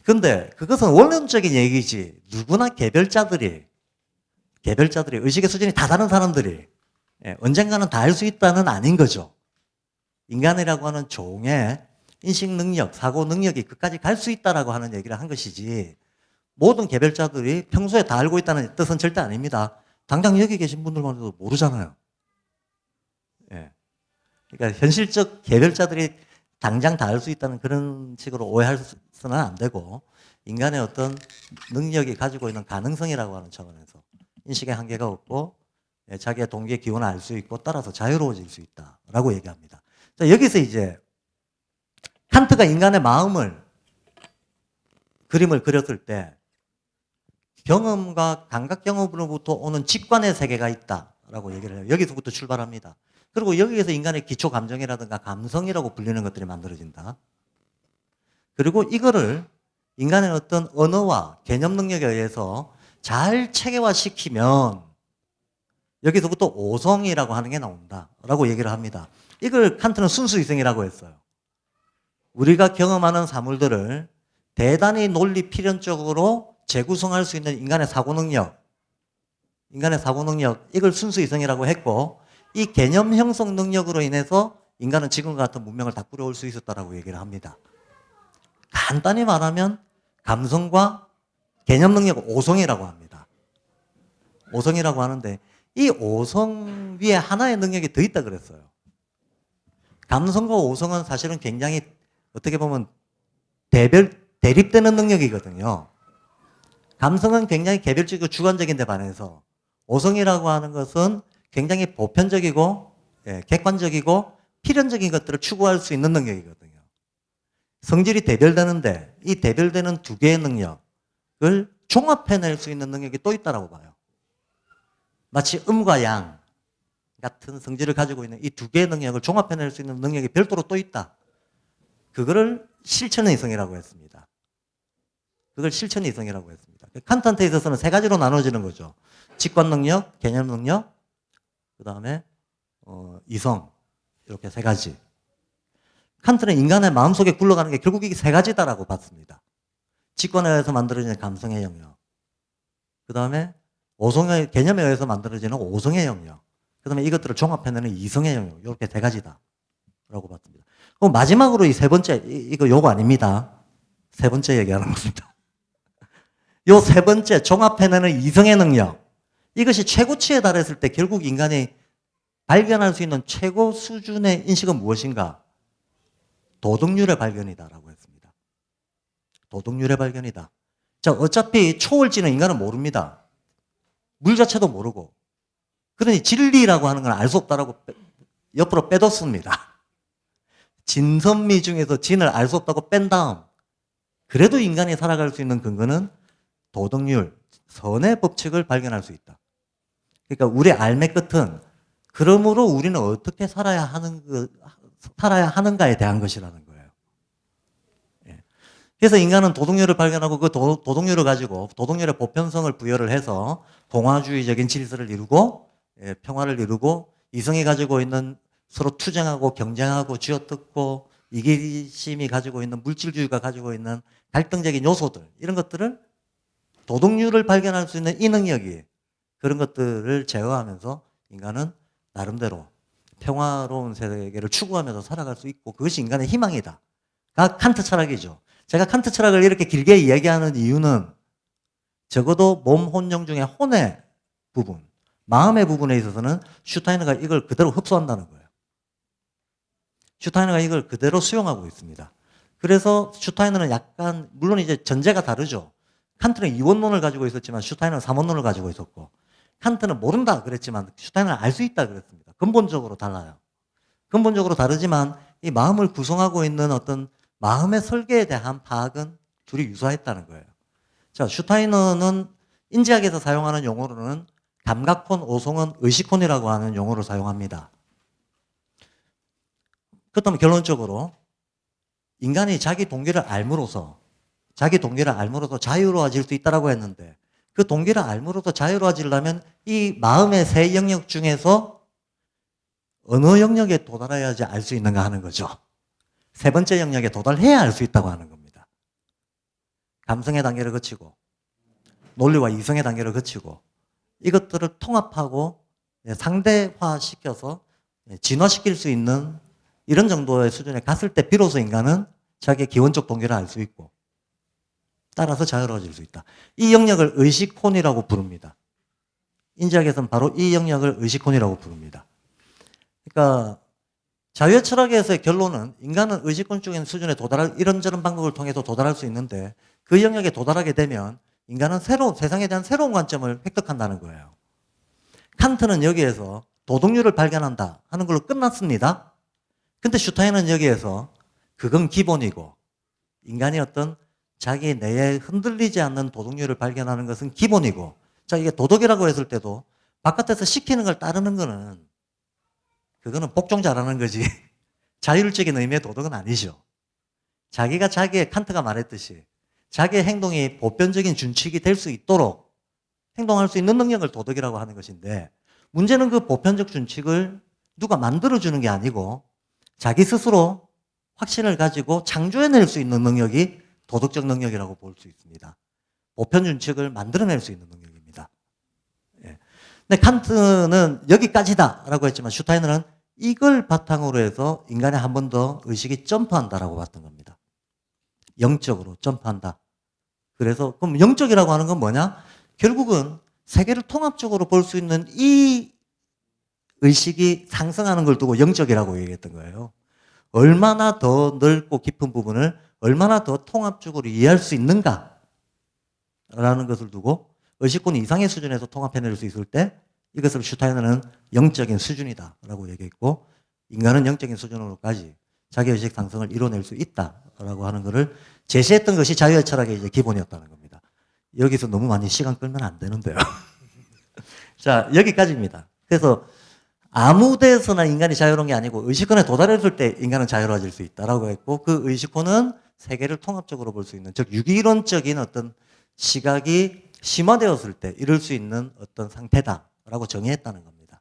근데 그것은 원론적인 얘기지 누구나 개별자들이 의식의 수준이 다 다른 사람들이 언젠가는 다 알 수 있다는 아닌 거죠. 인간이라고 하는 종의 인식 능력, 사고 능력이 끝까지 갈 수 있다라고 하는 얘기를 한 것이지 모든 개별자들이 평소에 다 알고 있다는 뜻은 절대 아닙니다. 당장 여기 계신 분들만 해도 모르잖아요. 예. 그러니까 현실적 개별자들이 당장 다 알 수 있다는 그런 식으로 오해할수는 안 되고 인간의 어떤 능력이 가지고 있는 가능성이라고 하는 차원에서 인식의 한계가 없고 자기의 동기의 기원을 알 수 있고 따라서 자유로워질 수 있다라고 얘기합니다. 자, 여기서 이제 칸트가 인간의 마음을 그림을 그렸을 때 경험과 감각 경험으로부터 오는 직관의 세계가 있다라고 얘기를 해요. 여기서부터 출발합니다. 그리고 여기에서 인간의 기초 감정이라든가 감성이라고 불리는 것들이 만들어진다. 그리고 이거를 인간의 어떤 언어와 개념 능력에 의해서 잘 체계화시키면 여기서부터 오성이라고 하는 게 나온다라고 얘기를 합니다. 이걸 칸트는 순수이성이라고 했어요. 우리가 경험하는 사물들을 대단히 논리 필연적으로 재구성할 수 있는 인간의 사고 능력, 이걸 순수이성이라고 했고 이 개념 형성 능력으로 인해서 인간은 지금과 같은 문명을 다 꾸려올 수 있었다라고 얘기를 합니다. 간단히 말하면 감성과 개념 능력을 오성이라고 합니다. 오성이라고 하는데 이 오성 위에 하나의 능력이 더 있다 그랬어요. 감성과 오성은 사실은 굉장히 어떻게 보면 대립되는 능력이거든요. 감성은 굉장히 개별적이고 주관적인 데 반해서 오성이라고 하는 것은 굉장히 보편적이고 객관적이고 필연적인 것들을 추구할 수 있는 능력이거든요. 성질이 대별되는데 이 대별되는 두 개의 능력을 종합해낼 수 있는 능력이 또 있다고 봐요. 마치 음과 양 같은 성질을 가지고 있는 이 두 개의 능력을 종합해낼 수 있는 능력이 별도로 또 있다. 그거를 실천의 이성이라고 했습니다. 그걸 실천의 이성이라고 했습니다. 칸트한테 있어서는 세 가지로 나눠지는 거죠. 직관 능력, 개념 능력, 그 다음에 이성, 이렇게 세 가지. 칸트는 인간의 마음속에 굴러가는 게 결국 이게 세 가지다라고 봤습니다. 직관에 의해서 만들어지는 감성의 영역, 그 다음에 오성의 개념에 의해서 만들어지는 오성의 영역, 그 다음에 이것들을 종합해내는 이성의 영역, 이렇게 세 가지다라고 봤습니다. 그럼 마지막으로 이 세 번째, 이거 요거 아닙니다. 세 번째 얘기하는 겁니다. 요 세 번째 종합해내는 이성의 능력, 이것이 최고치에 달했을 때 결국 인간이 발견할 수 있는 최고 수준의 인식은 무엇인가? 도덕률의 발견이다라고 했습니다. 도덕률의 발견이다. 자, 어차피 초월지는 인간은 모릅니다. 물 자체도 모르고. 그러니 진리라고 하는 건 알 수 없다라고 옆으로 빼뒀습니다. 진선미 중에서 진을 알 수 없다고 뺀 다음, 그래도 인간이 살아갈 수 있는 근거는 도덕률, 선의 법칙을 발견할 수 있다. 그러니까 우리 삶의 끝은 그러므로 우리는 어떻게 살아야 하는가에 대한 것이라는 거예요. 예. 그래서 인간은 도덕률을 발견하고 그 도덕률을 가지고 도덕률의 보편성을 부여를 해서 동화주의적인 질서를 이루고 평화를 이루고 이성이 가지고 있는 서로 투쟁하고 경쟁하고 쥐어뜯고 이기심이 가지고 있는 물질주의가 가지고 있는 갈등적인 요소들 이런 것들을 도덕률을 발견할 수 있는 이 능력이 그런 것들을 제어하면서 인간은 나름대로 평화로운 세계를 추구하면서 살아갈 수 있고 그것이 인간의 희망이다. 가 칸트 철학이죠. 제가 칸트 철학을 이렇게 길게 이야기하는 이유는 적어도 몸, 혼, 영 중에 혼의 부분, 마음의 부분에 있어서는 슈타이너가 이걸 그대로 흡수한다는 거예요. 슈타이너가 이걸 그대로 수용하고 있습니다. 그래서 슈타이너는 약간 물론 이제 전제가 다르죠. 칸트는 이원론을 가지고 있었지만 슈타이너는 삼원론을 가지고 있었고 칸트는 모른다 그랬지만 슈타이너는 알 수 있다 그랬습니다. 근본적으로 달라요. 근본적으로 다르지만 이 마음을 구성하고 있는 어떤 마음의 설계에 대한 파악은 둘이 유사했다는 거예요. 자, 슈타이너는 인지학에서 사용하는 용어로는 감각혼, 오성은 의식혼이라고 하는 용어를 사용합니다. 그렇다면 결론적으로 인간이 자기 동기를 알므로써 자유로워질 수 있다고 했는데 그 동기를 알므로써 자유로워지려면 이 마음의 세 영역 중에서 어느 영역에 도달해야지 알 수 있는가 하는 거죠. 세 번째 영역에 도달해야 알 수 있다고 하는 겁니다. 감성의 단계를 거치고 논리와 이성의 단계를 거치고 이것들을 통합하고 상대화시켜서 진화시킬 수 있는 이런 정도의 수준에 갔을 때 비로소 인간은 자기의 기원적 동기를 알 수 있고 따라서 자유로워질 수 있다. 이 영역을 의식혼이라고 부릅니다. 인지학에서는 바로 이 영역을 의식혼이라고 부릅니다. 그러니까 자유의 철학에서의 결론은 인간은 의식혼적인 수준에 도달할 이런저런 방법을 통해서 도달할 수 있는데 그 영역에 도달하게 되면 인간은 세상에 대한 새로운 관점을 획득한다는 거예요. 칸트는 여기에서 도덕률을 발견한다 하는 걸로 끝났습니다. 근데 슈타인은 여기에서 그건 기본이고 인간이 어떤 자기 내에 흔들리지 않는 도덕률을 발견하는 것은 기본이고 자 이게 도덕이라고 했을 때도 바깥에서 시키는 걸 따르는 거는 그거는 복종자라는 거지 자율적인 의미의 도덕은 아니죠. 자기가 칸트가 말했듯이 자기의 행동이 보편적인 준칙이 될 수 있도록 행동할 수 있는 능력을 도덕이라고 하는 것인데 문제는 그 보편적 준칙을 누가 만들어주는 게 아니고 자기 스스로 확신을 가지고 창조해낼 수 있는 능력이 도덕적 능력이라고 볼 수 있습니다. 보편 준칙을 만들어낼 수 있는 능력입니다. 예. 근데 칸트는 여기까지다라고 했지만 슈타이너는 이걸 바탕으로 해서 인간의 한 번 더 의식이 점프한다라고 봤던 겁니다. 영적으로 점프한다. 그래서 그럼 영적이라고 하는 건 뭐냐? 결국은 세계를 통합적으로 볼 수 있는 이 의식이 상승하는 걸 두고 영적이라고 얘기했던 거예요. 얼마나 더 넓고 깊은 부분을 얼마나 더 통합적으로 이해할 수 있는가라는 것을 두고 의식권 이상의 수준에서 통합해낼 수 있을 때 이것을 슈타이너는 영적인 수준이다라고 얘기했고 인간은 영적인 수준으로까지 자기의식 상승을 이뤄낼 수 있다라고 하는 것을 제시했던 것이 자유의 철학의 이제 기본이었다는 겁니다. 여기서 너무 많이 시간 끌면 안 되는데요. 자, 여기까지입니다. 그래서 아무 데서나 인간이 자유로운 게 아니고 의식권에 도달했을 때 인간은 자유로워질 수 있다라고 했고 그 의식권은 세계를 통합적으로 볼 수 있는 즉 유기론적인 어떤 시각이 심화되었을 때 이룰 수 있는 어떤 상태다라고 정의했다는 겁니다.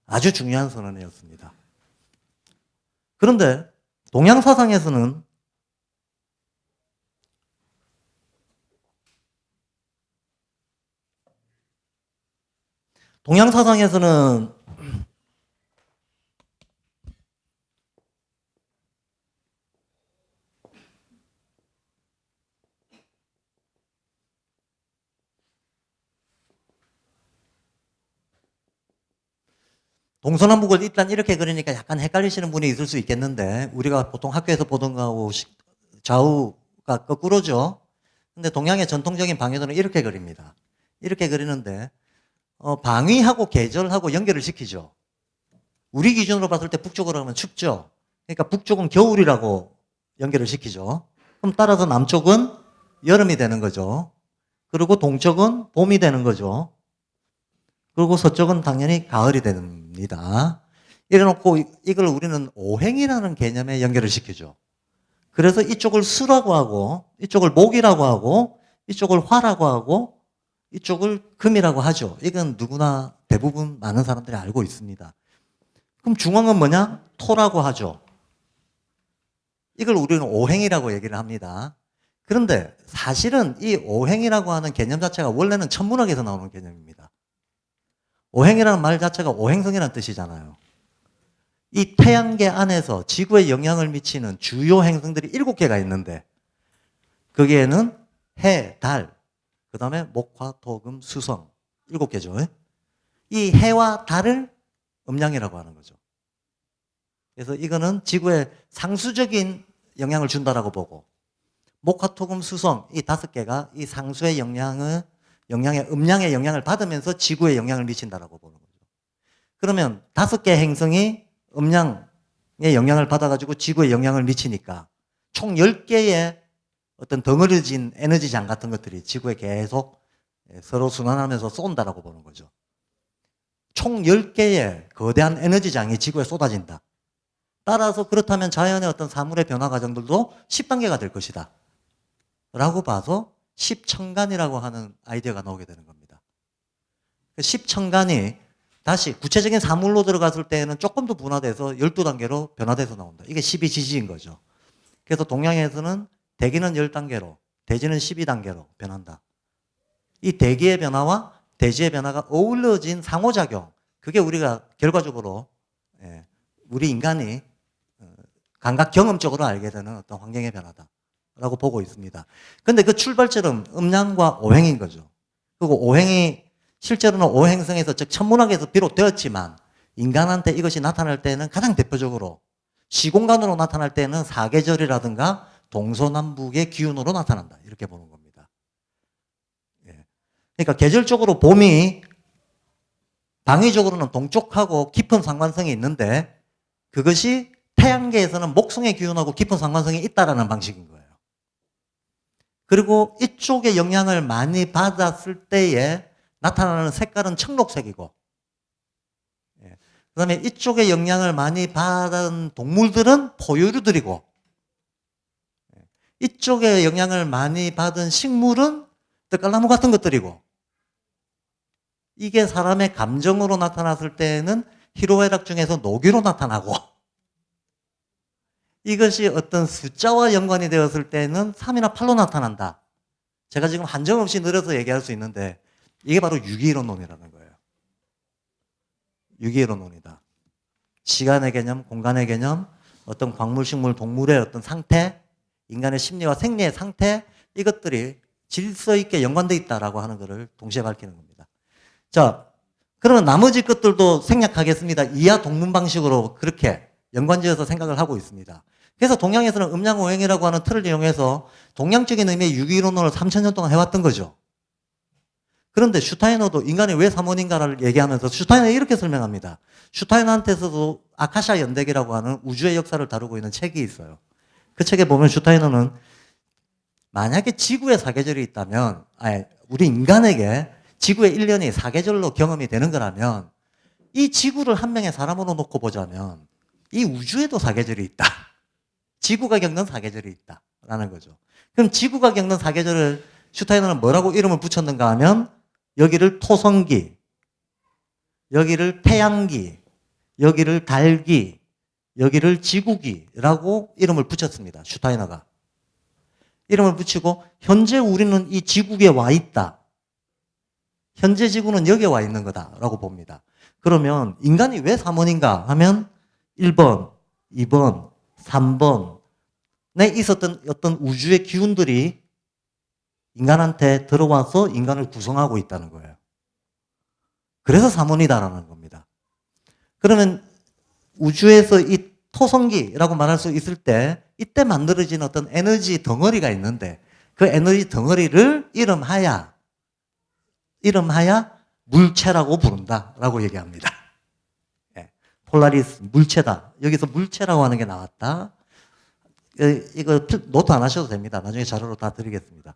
아주 중요한 선언이었습니다. 그런데 동양 사상에서는 동서남북을 일단 이렇게 그리니까 약간 헷갈리시는 분이 있을 수 있겠는데 우리가 보통 학교에서 보던 거하고 좌우가 거꾸로죠. 근데 동양의 전통적인 방해도는 이렇게 그립니다. 이렇게 그리는데 방위하고 계절하고 연결을 시키죠. 우리 기준으로 봤을 때 북쪽으로 하면 춥죠. 그러니까 북쪽은 겨울이라고 연결을 시키죠. 그럼 따라서 남쪽은 여름이 되는 거죠. 그리고 동쪽은 봄이 되는 거죠. 그리고 서쪽은 당연히 가을이 됩니다. 이래놓고 이걸 우리는 오행이라는 개념에 연결을 시키죠. 그래서 이쪽을 수라고 하고 이쪽을 목이라고 하고 이쪽을 화라고 하고 이쪽을 금이라고 하죠. 이건 누구나 대부분 많은 사람들이 알고 있습니다. 그럼 중앙은 뭐냐? 토라고 하죠. 이걸 우리는 오행이라고 얘기를 합니다. 그런데 사실은 이 오행이라고 하는 개념 자체가 원래는 천문학에서 나오는 개념입니다. 오행이라는 말 자체가 오행성이라는 뜻이잖아요. 이 태양계 안에서 지구에 영향을 미치는 주요 행성들이 7개가 있는데 거기에는 해, 달, 그 다음에 목, 화, 토, 금, 수성 7개죠. 이 해와 달을 음양이라고 하는 거죠. 그래서 이거는 지구에 상수적인 영향을 준다라고 보고 목, 화, 토, 금, 수성 이 5개가 이 상수의 음양의 영향을 받으면서 지구에 영향을 미친다라고 보는 거죠. 그러면 5개 행성이 음양의 영향을 받아가지고 지구에 영향을 미치니까 총 10개의 어떤 덩어리진 에너지장 같은 것들이 지구에 계속 서로 순환하면서 쏜다라고 보는 거죠. 총 10개의 거대한 에너지장이 지구에 쏟아진다. 따라서 그렇다면 자연의 어떤 사물의 변화 과정들도 10단계가 될 것이다. 라고 봐서 10천간이라고 하는 아이디어가 나오게 되는 겁니다. 10천간이 다시 구체적인 사물로 들어갔을 때는 조금 더 분화돼서 12단계로 변화돼서 나온다. 이게 12지지인 거죠. 그래서 동양에서는 대기는 10단계로, 대지는 12단계로 변한다. 이 대기의 변화와 대지의 변화가 어우러진 상호작용, 그게 우리가 결과적으로 우리 인간이 감각 경험적으로 알게 되는 어떤 환경의 변화다라고 보고 있습니다. 그런데 그 출발점은 음양과 오행인 거죠. 그리고 오행이 실제로는 오행성에서 즉 천문학에서 비롯되었지만 인간한테 이것이 나타날 때는 가장 대표적으로 시공간으로 나타날 때는 사계절이라든가 동서남북의 기운으로 나타난다. 이렇게 보는 겁니다. 그러니까 계절적으로 봄이 방위적으로는 동쪽하고 깊은 상관성이 있는데 그것이 태양계에서는 목성의 기운하고 깊은 상관성이 있다라는 방식인 거예요. 그리고 이쪽의 영향을 많이 받았을 때에 나타나는 색깔은 청록색이고 그 다음에 이쪽의 영향을 많이 받은 동물들은 포유류들이고 이쪽에 영향을 많이 받은 식물은 떡갈나무 같은 것들이고 이게 사람의 감정으로 나타났을 때는 희로애락 중에서 노기로 나타나고 이것이 어떤 숫자와 연관이 되었을 때는 3이나 8로 나타난다. 제가 지금 한정없이 늘어서 얘기할 수 있는데 이게 바로 유기이론론이라는 거예요. 유기이론론이다. 시간의 개념, 공간의 개념, 어떤 광물, 식물, 동물의 어떤 상태, 인간의 심리와 생리의 상태 이것들이 질서 있게 연관되어 있다라고 하는 것을 동시에 밝히는 겁니다. 자, 그러면 나머지 것들도 생략하겠습니다. 이하 동문 방식으로 그렇게 연관지어서 생각을 하고 있습니다. 그래서 동양에서는 음양오행이라고 하는 틀을 이용해서 동양적인 의미의 유기이론론을 3000년 동안 해왔던 거죠. 그런데 슈타이너도 인간이 왜 삼원인가를 얘기하면서 슈타이너 이렇게 설명합니다. 슈타이너한테서도 아카샤 연대기라고 하는 우주의 역사를 다루고 있는 책이 있어요. 그 책에 보면 슈타이너는 만약에 지구에 사계절이 있다면, 우리 인간에게 지구의 1년이 사계절로 경험이 되는 거라면 이 지구를 한 명의 사람으로 놓고 보자면 이 우주에도 사계절이 있다. 지구가 겪는 사계절이 있다라는 거죠. 그럼 지구가 겪는 사계절을 슈타이너는 뭐라고 이름을 붙였는가 하면 여기를 토성기, 여기를 태양기, 여기를 달기, 여기를 지구기라고 이름을 붙였습니다. 슈타이너가. 이름을 붙이고 현재 우리는 이 지구에 와 있다. 현재 지구는 여기에 와 있는 거다라고 봅니다. 그러면 인간이 왜 3원인가 하면 1번, 2번, 3번에 있었던 어떤 우주의 기운들이 인간한테 들어와서 인간을 구성하고 있다는 거예요. 그래서 3원이다라는 겁니다. 그러면 우주에서 이 토성기라고 말할 수 있을 때 이때 만들어진 어떤 에너지 덩어리가 있는데 그 에너지 덩어리를 이름하여 물체라고 부른다라고 얘기합니다. 폴라리스, 물체다. 여기서 물체라고 하는 게 나왔다. 이거 노트 안 하셔도 됩니다. 나중에 자료로 다 드리겠습니다.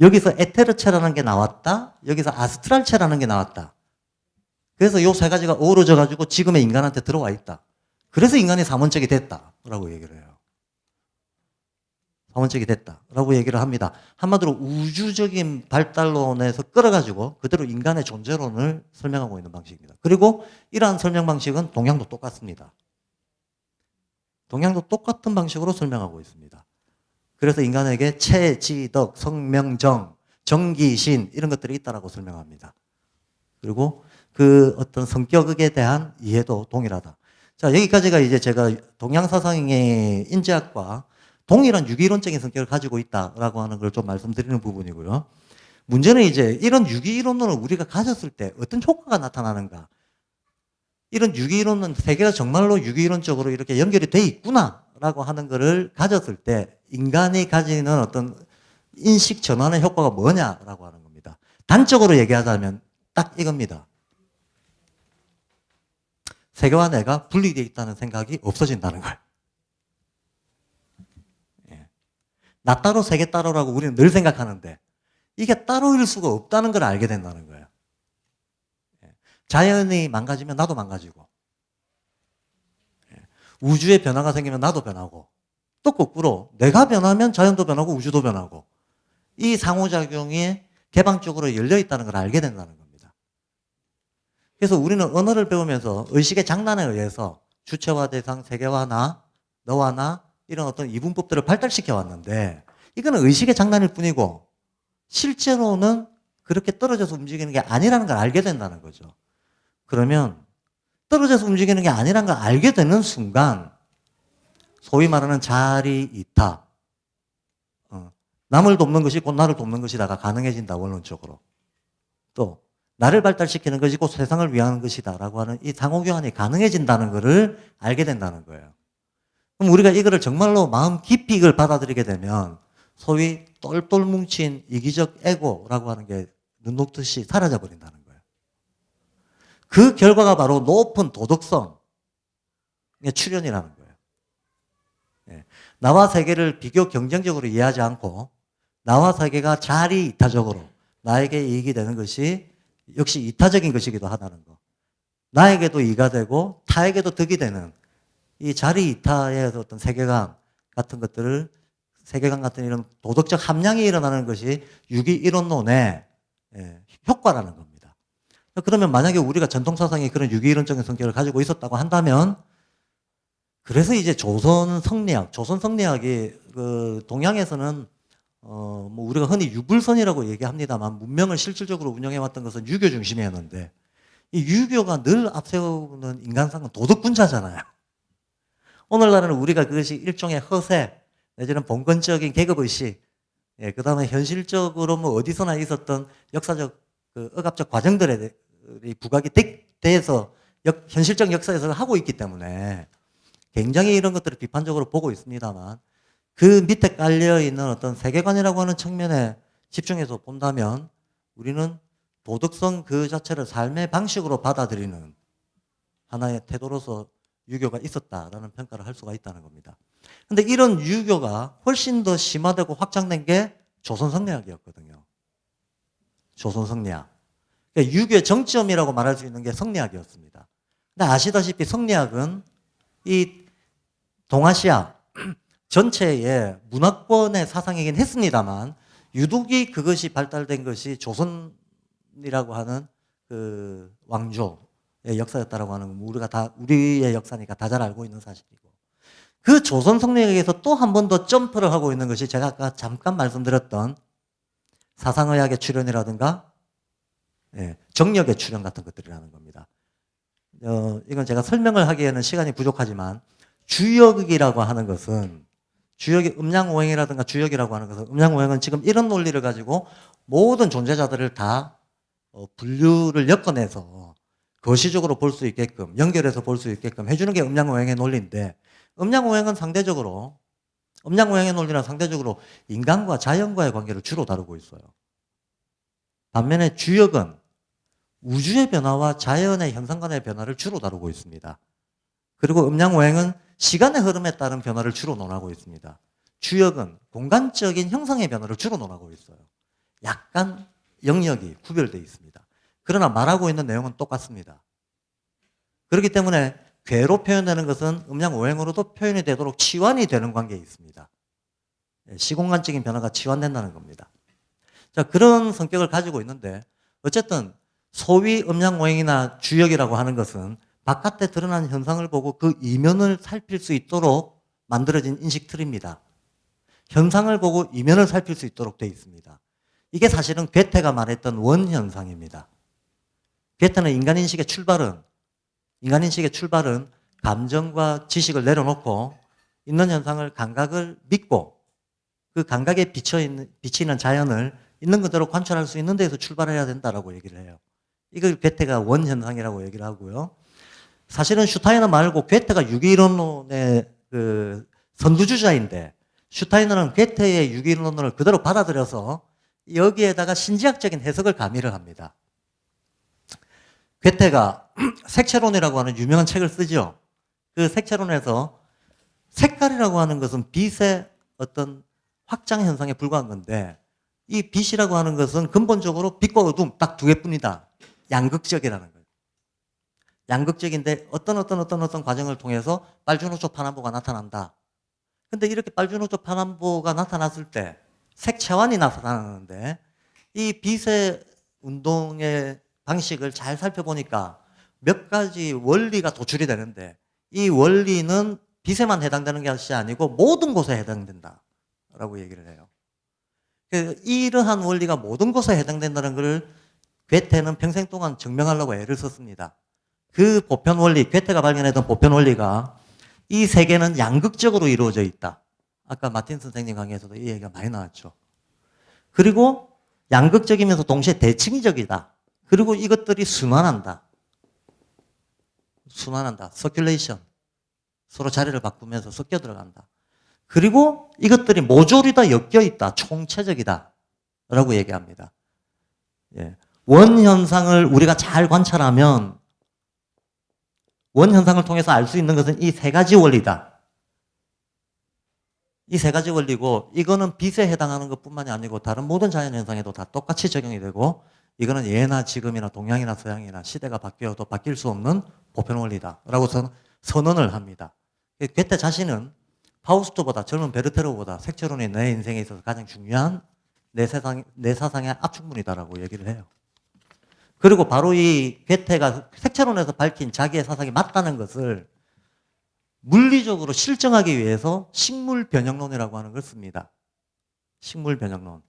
여기서 에테르체라는 게 나왔다. 여기서 아스트랄체라는 게 나왔다. 그래서 요 세 가지가 어우러져 가지고 지금의 인간한테 들어와 있다. 그래서 인간이 삼원적이 됐다라고 얘기를 해요. 삼원적이 됐다라고 얘기를 합니다. 한마디로 우주적인 발달론에서 끌어가지고 그대로 인간의 존재론을 설명하고 있는 방식입니다. 그리고 이러한 설명 방식은 동양도 똑같습니다. 동양도 똑같은 방식으로 설명하고 있습니다. 그래서 인간에게 체, 지, 덕, 성명정, 정기신 이런 것들이 있다라고 설명합니다. 그리고 그 어떤 성격에 대한 이해도 동일하다. 자, 여기까지가 이제 제가 동양사상의 인지학과 동일한 유기이론적인 성격을 가지고 있다라고 하는 걸 좀 말씀드리는 부분이고요. 문제는 이제 이런 유기이론론을 우리가 가졌을 때 어떤 효과가 나타나는가. 이런 유기이론은 세계가 정말로 유기이론적으로 이렇게 연결이 돼 있구나라고 하는 것을 가졌을 때 인간이 가지는 어떤 인식 전환의 효과가 뭐냐라고 하는 겁니다. 단적으로 얘기하자면 딱 이겁니다. 세계와 내가 분리되어 있다는 생각이 없어진다는 거예요. 나 따로 세계 따로라고 우리는 늘 생각하는데 이게 따로일 수가 없다는 걸 알게 된다는 거예요. 자연이 망가지면 나도 망가지고 우주의 변화가 생기면 나도 변하고 또 거꾸로 내가 변하면 자연도 변하고 우주도 변하고 이 상호작용이 개방적으로 열려 있다는 걸 알게 된다는 겁니다. 그래서 우리는 언어를 배우면서 의식의 장난에 의해서 주체와 대상, 세계와 나, 너와 나 이런 어떤 이분법들을 발달시켜 왔는데 이거는 의식의 장난일 뿐이고 실제로는 그렇게 떨어져서 움직이는 게 아니라는 걸 알게 된다는 거죠. 그러면 떨어져서 움직이는 게 아니라는 걸 알게 되는 순간 소위 말하는 자리이타 남을 돕는 것이 곧 나를 돕는 것이다가 가능해진다. 원론적으로. 또 나를 발달시키는 것이 곧 세상을 위하는 것이다 라고 하는 이 상호교환이 가능해진다는 것을 알게 된다는 거예요. 그럼 우리가 이거를 정말로 마음 깊이 이걸 받아들이게 되면 소위 똘똘 뭉친 이기적 에고라고 하는 게 눈 녹듯이 사라져 버린다는 거예요. 그 결과가 바로 높은 도덕성의 출현이라는 거예요. 나와 세계를 비교 경쟁적으로 이해하지 않고 나와 세계가 자리이타적으로 나에게 이익이 되는 것이 역시 이타적인 것이기도 하다는 거. 나에게도 이가 되고 타에게도 득이 되는 이 자리이타의 어떤 세계관 같은 것들을 세계관 같은 이런 도덕적 함량이 일어나는 것이 유기이론론의 효과라는 겁니다. 그러면 만약에 우리가 전통사상이 그런 유기이론적인 성격을 가지고 있었다고 한다면 그래서 이제 조선 성리학이 그 동양에서는 뭐 우리가 흔히 유불선이라고 얘기합니다만 문명을 실질적으로 운영해왔던 것은 유교 중심이었는데 이 유교가 늘 앞세우는 인간상은 도덕군자잖아요. 오늘날은 우리가 그것이 일종의 허세 내지는 봉건적인 계급의식, 그 다음에 현실적으로 뭐 어디서나 있었던 역사적 그 억압적 과정들에 부각이 돼서 현실적 역사에서 하고 있기 때문에 굉장히 이런 것들을 비판적으로 보고 있습니다만 그 밑에 깔려있는 어떤 세계관이라고 하는 측면에 집중해서 본다면 우리는 도덕성 그 자체를 삶의 방식으로 받아들이는 하나의 태도로서 유교가 있었다라는 평가를 할 수가 있다는 겁니다. 근데 이런 유교가 훨씬 더 심화되고 확장된 게 조선성리학이었거든요. 조선성리학. 그러니까 유교의 정점이라고 말할 수 있는 게 성리학이었습니다. 근데 아시다시피 성리학은 이 동아시아 전체의 문화권의 사상이긴 했습니다만 유독이 그것이 발달된 것이 조선이라고 하는 그 왕조의 역사였다라고 하는 건 우리가 다 우리의 역사니까 다 잘 알고 있는 사실이고 그 조선 성리학에서 또 한 번 더 점프를 하고 있는 것이 제가 아까 잠깐 말씀드렸던 사상의학의 출현이라든가 정력의 출현 같은 것들이라는 겁니다. 이건 제가 설명을 하기에는 시간이 부족하지만 주역이라고 하는 것은 주역이 음양오행이라든가 주역이라고 하는 것은 음양오행은 지금 이런 논리를 가지고 모든 존재자들을 다 분류를 엮어내서 거시적으로 볼 수 있게끔 연결해서 볼 수 있게끔 해주는 게 음양오행의 논리인데 음양오행은 상대적으로 음양오행의 논리는 상대적으로 인간과 자연과의 관계를 주로 다루고 있어요. 반면에 주역은 우주의 변화와 자연의 현상 간의 변화를 주로 다루고 있습니다. 그리고 음양오행은 시간의 흐름에 따른 변화를 주로 논하고 있습니다. 주역은 공간적인 형상의 변화를 주로 논하고 있어요. 약간 영역이 구별되어 있습니다. 그러나 말하고 있는 내용은 똑같습니다. 그렇기 때문에 괴로 표현되는 것은 음양오행으로도 표현이 되도록 치환이 되는 관계에 있습니다. 시공간적인 변화가 치환된다는 겁니다. 자, 그런 성격을 가지고 있는데 어쨌든 소위 음양오행이나 주역이라고 하는 것은 바깥에 드러난 현상을 보고 그 이면을 살필 수 있도록 만들어진 인식 틀입니다. 현상을 보고 이면을 살필 수 있도록 되어 있습니다. 이게 사실은 괴테가 말했던 원현상입니다. 괴테는 인간인식의 출발은 감정과 지식을 내려놓고 있는 현상을 감각을 믿고 그 감각에 비치는 자연을 있는 그대로 관찰할 수 있는 데에서 출발해야 된다라고 얘기를 해요. 이걸 괴테가 원현상이라고 얘기를 하고요. 사실은 슈타이너 말고 괴테가 유기이론론의 그 선두주자인데 슈타이너는 괴테의 유기이론론을 그대로 받아들여서 여기에다가 신지학적인 해석을 가미를 합니다. 괴테가 색채론이라고 하는 유명한 책을 쓰죠. 그 색채론에서 색깔이라고 하는 것은 빛의 어떤 확장 현상에 불과한 건데 이 빛이라고 하는 것은 근본적으로 빛과 어둠 딱 두 개뿐이다. 양극적이라는 거예요. 양극적인데 어떤 과정을 통해서 빨주노초 파남보가 나타난다. 근데 이렇게 빨주노초 파남보가 나타났을 때 색채환이 나타나는데 이 빛의 운동의 방식을 잘 살펴보니까 몇 가지 원리가 도출이 되는데 이 원리는 빛에만 해당되는 것이 아니고 모든 곳에 해당된다라고 얘기를 해요. 이러한 원리가 모든 곳에 해당된다는 것을 괴테는 평생 동안 증명하려고 애를 썼습니다. 그 보편 원리, 괴테가 발견했던 보편 원리가 이 세계는 양극적으로 이루어져 있다. 아까 마틴 선생님 강의에서도 이 얘기가 많이 나왔죠. 그리고 양극적이면서 동시에 대칭이적이다. 그리고 이것들이 순환한다. 서큘레이션. 서로 자리를 바꾸면서 섞여 들어간다. 그리고 이것들이 모조리 다 엮여 있다. 총체적이다. 라고 얘기합니다. 예. 원현상을 우리가 잘 관찰하면 원현상을 통해서 알 수 있는 것은 이 세 가지 원리다. 이 세 가지 원리고 이거는 빛에 해당하는 것뿐만이 아니고 다른 모든 자연현상에도 다 똑같이 적용이 되고 이거는 예나 지금이나 동양이나 서양이나 시대가 바뀌어도 바뀔 수 없는 보편 원리다. 라고 선언을 합니다. 괴테 자신은 파우스트보다 젊은 베르테로보다 색채론이 내 인생에 있어서 가장 중요한 내 사상의 압축문이다라고 얘기를 해요. 그리고 바로 이 괴테가 색채론에서 밝힌 자기의 사상이 맞다는 것을 물리적으로 실증하기 위해서 식물 변형론이라고 하는 걸 씁니다. 식물 변형론.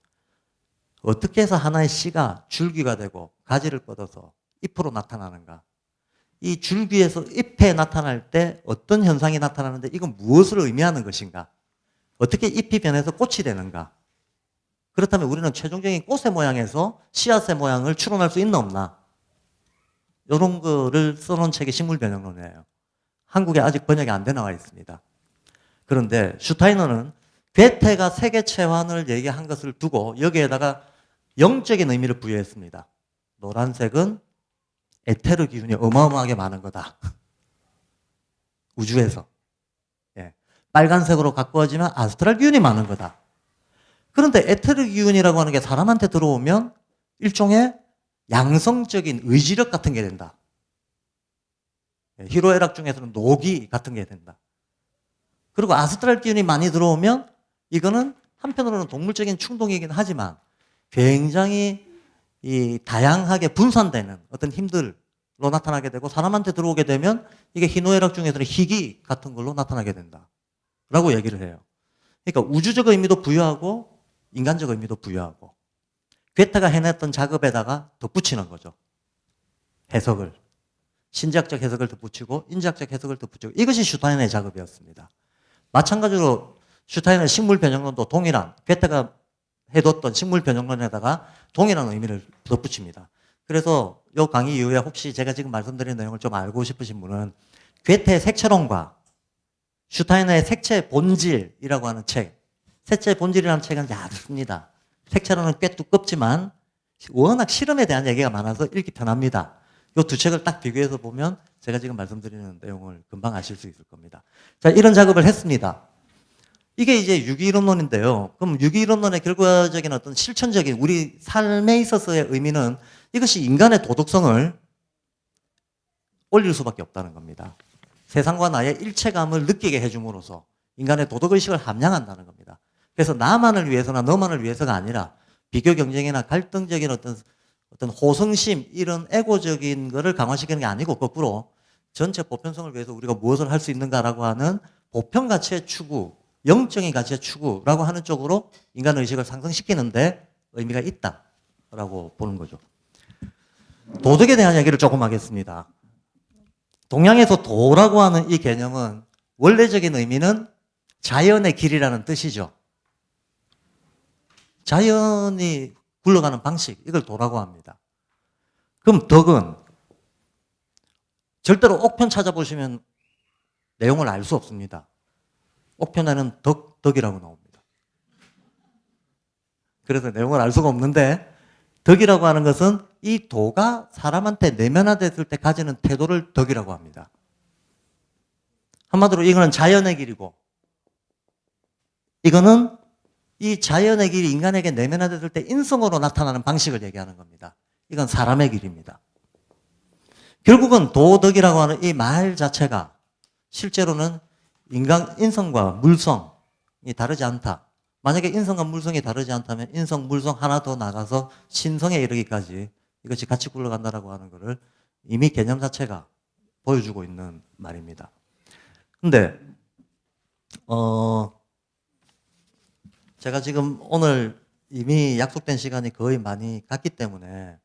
어떻게 해서 하나의 씨가 줄기가 되고 가지를 뻗어서 잎으로 나타나는가? 이 줄기에서 잎에 나타날 때 어떤 현상이 나타나는데 이건 무엇을 의미하는 것인가? 어떻게 잎이 변해서 꽃이 되는가? 그렇다면 우리는 최종적인 꽃의 모양에서 씨앗의 모양을 추론할 수 있나 없나? 이런 거를 써놓은 책이 식물 변형론이에요. 한국에 아직 번역이 안 돼 나와 있습니다. 그런데 슈타이너는 괴테가 세계 체환을 얘기한 것을 두고 여기에다가 영적인 의미를 부여했습니다. 노란색은 에테르 기운이 어마어마하게 많은 거다. 우주에서. 예. 빨간색으로 가꾸어지면 아스트랄 기운이 많은 거다. 그런데 에테르 기운이라고 하는 게 사람한테 들어오면 일종의 양성적인 의지력 같은 게 된다. 희로애락 중에서는 노기 같은 게 된다. 그리고 아스트랄 기운이 많이 들어오면 이거는 한편으로는 동물적인 충동이긴 하지만 굉장히 이 다양하게 분산되는 어떤 힘들로 나타나게 되고 사람한테 들어오게 되면 이게 희노애락 중에서는 희기 같은 걸로 나타나게 된다. 라고 얘기를 해요. 그러니까 우주적 의미도 부여하고 인간적 의미도 부여하고 괴테가 해냈던 작업에다가 덧붙이는 거죠. 해석을. 신지학적 해석을 덧붙이고 인지학적 해석을 덧붙이고 이것이 슈타인의 작업이었습니다. 마찬가지로 슈타인의 식물 변형론도 동일한 괴테가 해뒀던 식물 변형론에다가 동일한 의미를 덧붙입니다. 그래서 이 강의 이후에 혹시 제가 지금 말씀드린 내용을 좀 알고 싶으신 분은 괴테의 색채론과 슈타인의 색채 본질이라고 하는 책, 색채 본질이라는 책은 얇습니다. 색채론은 꽤 두껍지만 워낙 실험에 대한 얘기가 많아서 읽기 편합니다. 이 두 책을 딱 비교해서 보면 제가 지금 말씀드리는 내용을 금방 아실 수 있을 겁니다. 자, 이런 작업을 했습니다. 이게 이제 유기이론론인데요. 그럼 유기이론론의 결과적인 어떤 실천적인 우리 삶에 있어서의 의미는 이것이 인간의 도덕성을 올릴 수밖에 없다는 겁니다. 세상과 나의 일체감을 느끼게 해줌으로써 인간의 도덕의식을 함양한다는 겁니다. 그래서 나만을 위해서나 너만을 위해서가 아니라 비교 경쟁이나 갈등적인 어떤 호성심 이런 에고적인 거를 강화시키는 게 아니고 거꾸로 전체 보편성을 위해서 우리가 무엇을 할 수 있는가라고 하는 보편 가치의 추구, 영적인 가치의 추구라고 하는 쪽으로 인간 의식을 상승시키는데 의미가 있다라고 보는 거죠. 도덕에 대한 얘기를 조금 하겠습니다. 동양에서 도라고 하는 이 개념은 원래적인 의미는 자연의 길이라는 뜻이죠. 자연이 굴러가는 방식, 이걸 도라고 합니다. 그럼 덕은 절대로 옥편 찾아보시면 내용을 알 수 없습니다. 옥편에는 덕이라고 나옵니다. 그래서 내용을 알 수가 없는데 덕이라고 하는 것은 이 도가 사람한테 내면화됐을 때 가지는 태도를 덕이라고 합니다. 한마디로 이거는 자연의 길이고 이거는 이 자연의 길이 인간에게 내면화됐을 때 인성으로 나타나는 방식을 얘기하는 겁니다. 이건 사람의 길입니다. 결국은 도덕이라고 하는 이 말 자체가 실제로는 인성과 물성이 다르지 않다. 만약에 인성과 물성이 다르지 않다면 인성, 물성 하나 더 나가서 신성에 이르기까지 이것이 같이 굴러간다라고 하는 것을 이미 개념 자체가 보여주고 있는 말입니다. 근데 제가 지금 오늘 이미 약속된 시간이 거의 많이 갔기 때문에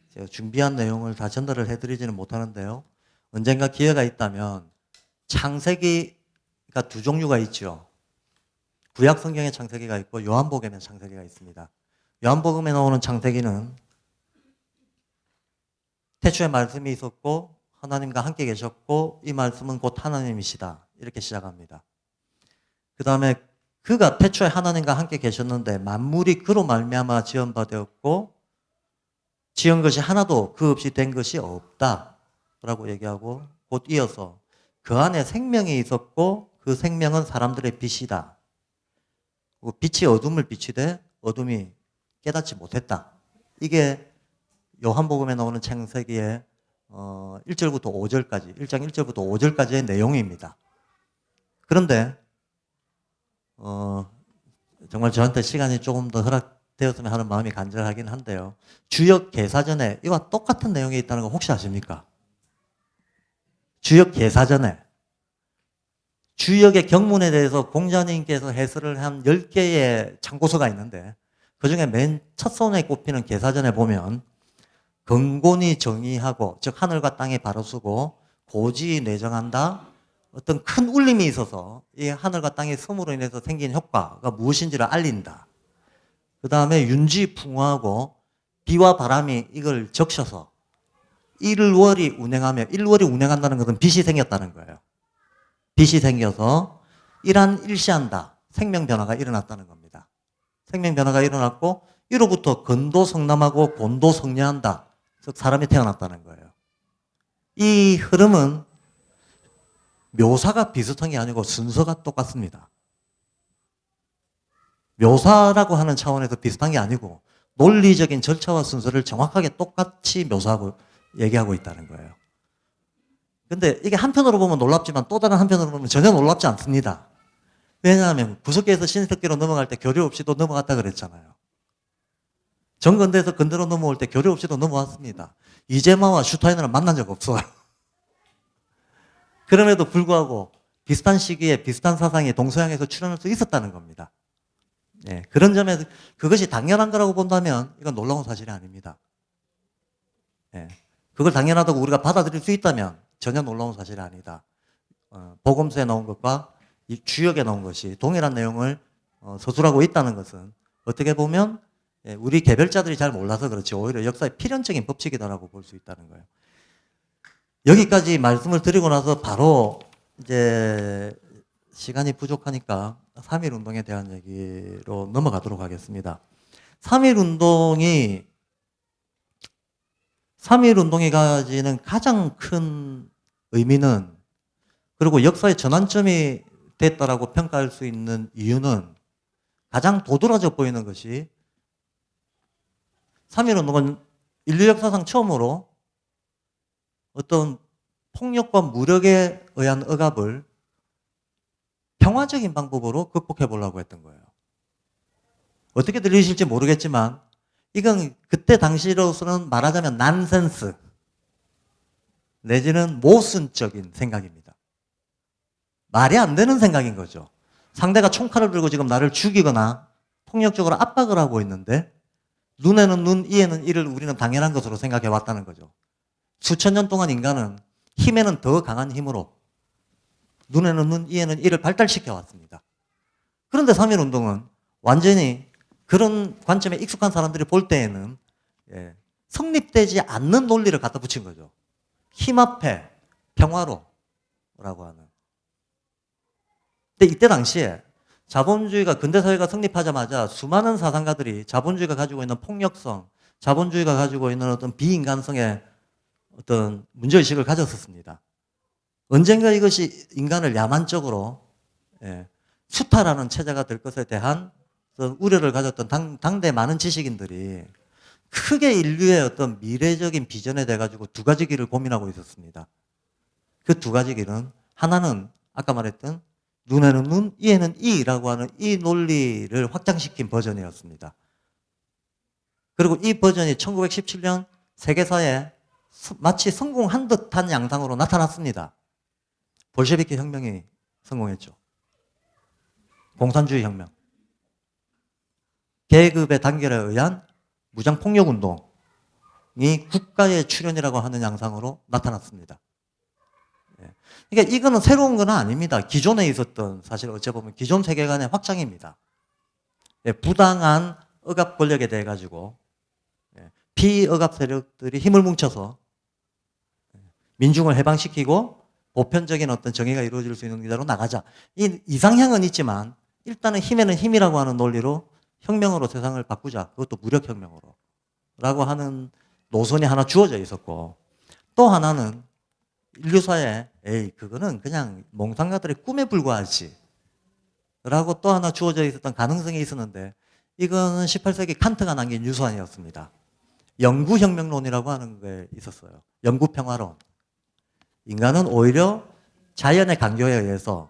제가 준비한 내용을 다 전달을 해드리지는 못하는데요. 언젠가 기회가 있다면 창세기가 두 종류가 있죠. 구약 성경의 창세기가 있고 요한복음의 창세기가 있습니다. 요한복음에 나오는 창세기는 태초에 말씀이 있었고 하나님과 함께 계셨고 이 말씀은 곧 하나님이시다. 이렇게 시작합니다. 그 다음에 그가 태초에 하나님과 함께 계셨는데 만물이 그로 말미암아 지은 바 되었고 지은 것이 하나도 그 없이 된 것이 없다라고 얘기하고 곧 이어서 그 안에 생명이 있었고 그 생명은 사람들의 빛이다. 빛이 어둠을 비치되 어둠이 깨닫지 못했다. 이게 요한복음에 나오는 창세기의 1절부터 5절까지 1장 1절부터 5절까지의 내용입니다. 그런데 정말 저한테 시간이 조금 더 허락되었으면 하는 마음이 간절하긴 한데요. 주역 계사전에 이와 똑같은 내용이 있다는 거 혹시 아십니까? 주역 계사전에 주역의 경문에 대해서 공자님께서 해설을 한 10개의 참고서가 있는데 그중에 맨 첫 손에 꼽히는 계사전에 보면 경곤이 정의하고 즉 하늘과 땅이 바로 서고 고지 내정한다. 어떤 큰 울림이 있어서 이 하늘과 땅의 섬으로 인해서 생긴 효과가 무엇인지를 알린다. 그 다음에 윤지풍화하고 비와 바람이 이걸 적셔서 일월이 운행한다는 것은 빛이 생겼다는 거예요. 빛이 생겨서 이란 일시한다. 생명 변화가 일어났다는 겁니다. 생명 변화가 일어났고 이로부터 건도 성남하고 곤도 성녀한다. 즉 사람이 태어났다는 거예요. 이 흐름은 묘사가 비슷한 게 아니고 순서가 똑같습니다. 묘사라고 하는 차원에서 비슷한 게 아니고 논리적인 절차와 순서를 정확하게 똑같이 묘사하고 얘기하고 있다는 거예요. 근데 이게 한편으로 보면 놀랍지만 또 다른 한편으로 보면 전혀 놀랍지 않습니다. 왜냐하면 구석기에서 신석기로 넘어갈 때 교류 없이도 넘어갔다 그랬잖아요. 정근대에서 근대로 넘어올 때 교류 없이도 넘어왔습니다. 이재마와 슈타이너는 만난 적 없어요. 그럼에도 불구하고 비슷한 시기에 비슷한 사상이 동서양에서 출현할 수 있었다는 겁니다. 예, 그런 점에서 그것이 당연한 거라고 본다면 이건 놀라운 사실이 아닙니다. 예, 그걸 당연하다고 우리가 받아들일 수 있다면 전혀 놀라운 사실이 아니다. 복음서에 나온 것과 이 주역에 나온 것이 동일한 내용을 서술하고 있다는 것은 어떻게 보면 우리 개별자들이 잘 몰라서 그렇지 오히려 역사의 필연적인 법칙이다라고 볼 수 있다는 거예요. 여기까지 말씀을 드리고 나서 바로 이제 시간이 부족하니까 3.1 운동에 대한 얘기로 넘어가도록 하겠습니다. 3.1 운동이 가지는 가장 큰 의미는 그리고 역사의 전환점이 됐다라고 평가할 수 있는 이유는 가장 도드라져 보이는 것이 3.1 운동은 인류 역사상 처음으로 어떤 폭력과 무력에 의한 억압을 평화적인 방법으로 극복해 보려고 했던 거예요. 어떻게 들리실지 모르겠지만 이건 그때 당시로서는 말하자면 난센스 내지는 모순적인 생각입니다. 말이 안 되는 생각인 거죠. 상대가 총칼을 들고 지금 나를 죽이거나 폭력적으로 압박을 하고 있는데 눈에는 눈, 이에는 이를 우리는 당연한 것으로 생각해 왔다는 거죠. 수천 년 동안 인간은 힘에는 더 강한 힘으로 눈에는 눈, 이에는 이를 발달시켜 왔습니다. 그런데 3.1 운동은 완전히 그런 관점에 익숙한 사람들이 볼 때에는 성립되지 않는 논리를 갖다 붙인 거죠. 힘 앞에 평화로라고 하는. 근데 이때 당시에 자본주의가 근대사회가 성립하자마자 수많은 사상가들이 자본주의가 가지고 있는 폭력성, 자본주의가 가지고 있는 어떤 비인간성의 어떤 문제의식을 가졌었습니다. 언젠가 이것이 인간을 야만적으로 수탈하는 체제가 될 것에 대한 어떤 우려를 가졌던 당대 많은 지식인들이 크게 인류의 어떤 미래적인 비전에 대해 가지고 두 가지 길을 고민하고 있었습니다. 그 두 가지 길은 하나는 아까 말했던 눈에는 눈, 이에는 이라고 하는 이 논리를 확장시킨 버전이었습니다. 그리고 이 버전이 1917년 세계사에 마치 성공한 듯한 양상으로 나타났습니다. 볼셰비키 혁명이 성공했죠. 공산주의 혁명. 계급의 단결에 의한 무장폭력운동이 국가의 출현이라고 하는 양상으로 나타났습니다. 그러니까 이거는 새로운 건 아닙니다. 기존에 있었던 사실 어찌 보면 기존 세계관의 확장입니다. 부당한 억압 권력에 대해 가지고 비억압 세력들이 힘을 뭉쳐서 민중을 해방시키고 보편적인 어떤 정의가 이루어질 수 있는 기대로 나가자. 이 이상향은 있지만 일단은 힘에는 힘이라고 하는 논리로 혁명으로 세상을 바꾸자. 그것도 무력혁명으로. 라고 하는 노선이 하나 주어져 있었고 또 하나는 인류사에 그거는 그냥 몽상가들의 꿈에 불과하지. 라고 또 하나 주어져 있었던 가능성이 있었는데 이거는 18세기 칸트가 남긴 유수안이었습니다. 영구혁명론이라고 하는 게 있었어요. 영구평화론. 인간은 오히려 자연의 강조에 의해서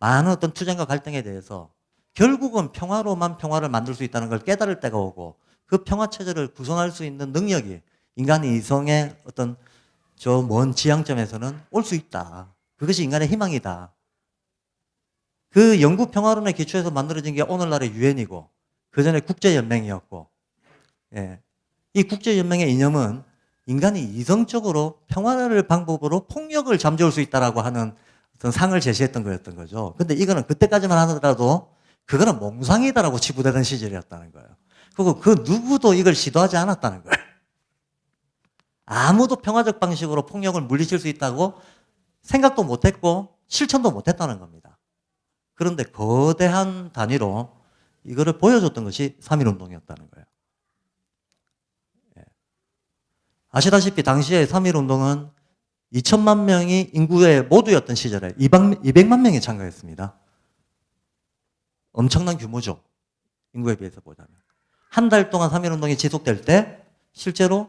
많은 어떤 투쟁과 갈등에 대해서 결국은 평화로만 평화를 만들 수 있다는 걸 깨달을 때가 오고 그 평화체제를 구성할 수 있는 능력이 인간의 이성의 어떤 저 먼 지향점에서는 올 수 있다. 그것이 인간의 희망이다. 그 영구평화론의 기초에서 만들어진 게 오늘날의 유엔이고 그 전에 국제연맹이었고 이 국제연맹의 이념은 인간이 이성적으로 평화를 방법으로 폭력을 잠재울 수 있다라고 하는 어떤 상을 제시했던 거였던 거죠. 근데 이거는 그때까지만 하더라도 그거는 몽상이다라고 치부되던 시절이었다는 거예요. 그리고 그 누구도 이걸 시도하지 않았다는 거예요. 아무도 평화적 방식으로 폭력을 물리칠 수 있다고 생각도 못했고 실천도 못했다는 겁니다. 그런데 거대한 단위로 이거를 보여줬던 것이 3.1운동이었다는 거예요. 예. 아시다시피 당시에 3.1운동은 2천만 명이 인구의 모두였던 시절에 200만 명이 참가했습니다. 엄청난 규모죠. 인구에 비해서 보자면. 한 달 동안 3.1운동이 지속될 때 실제로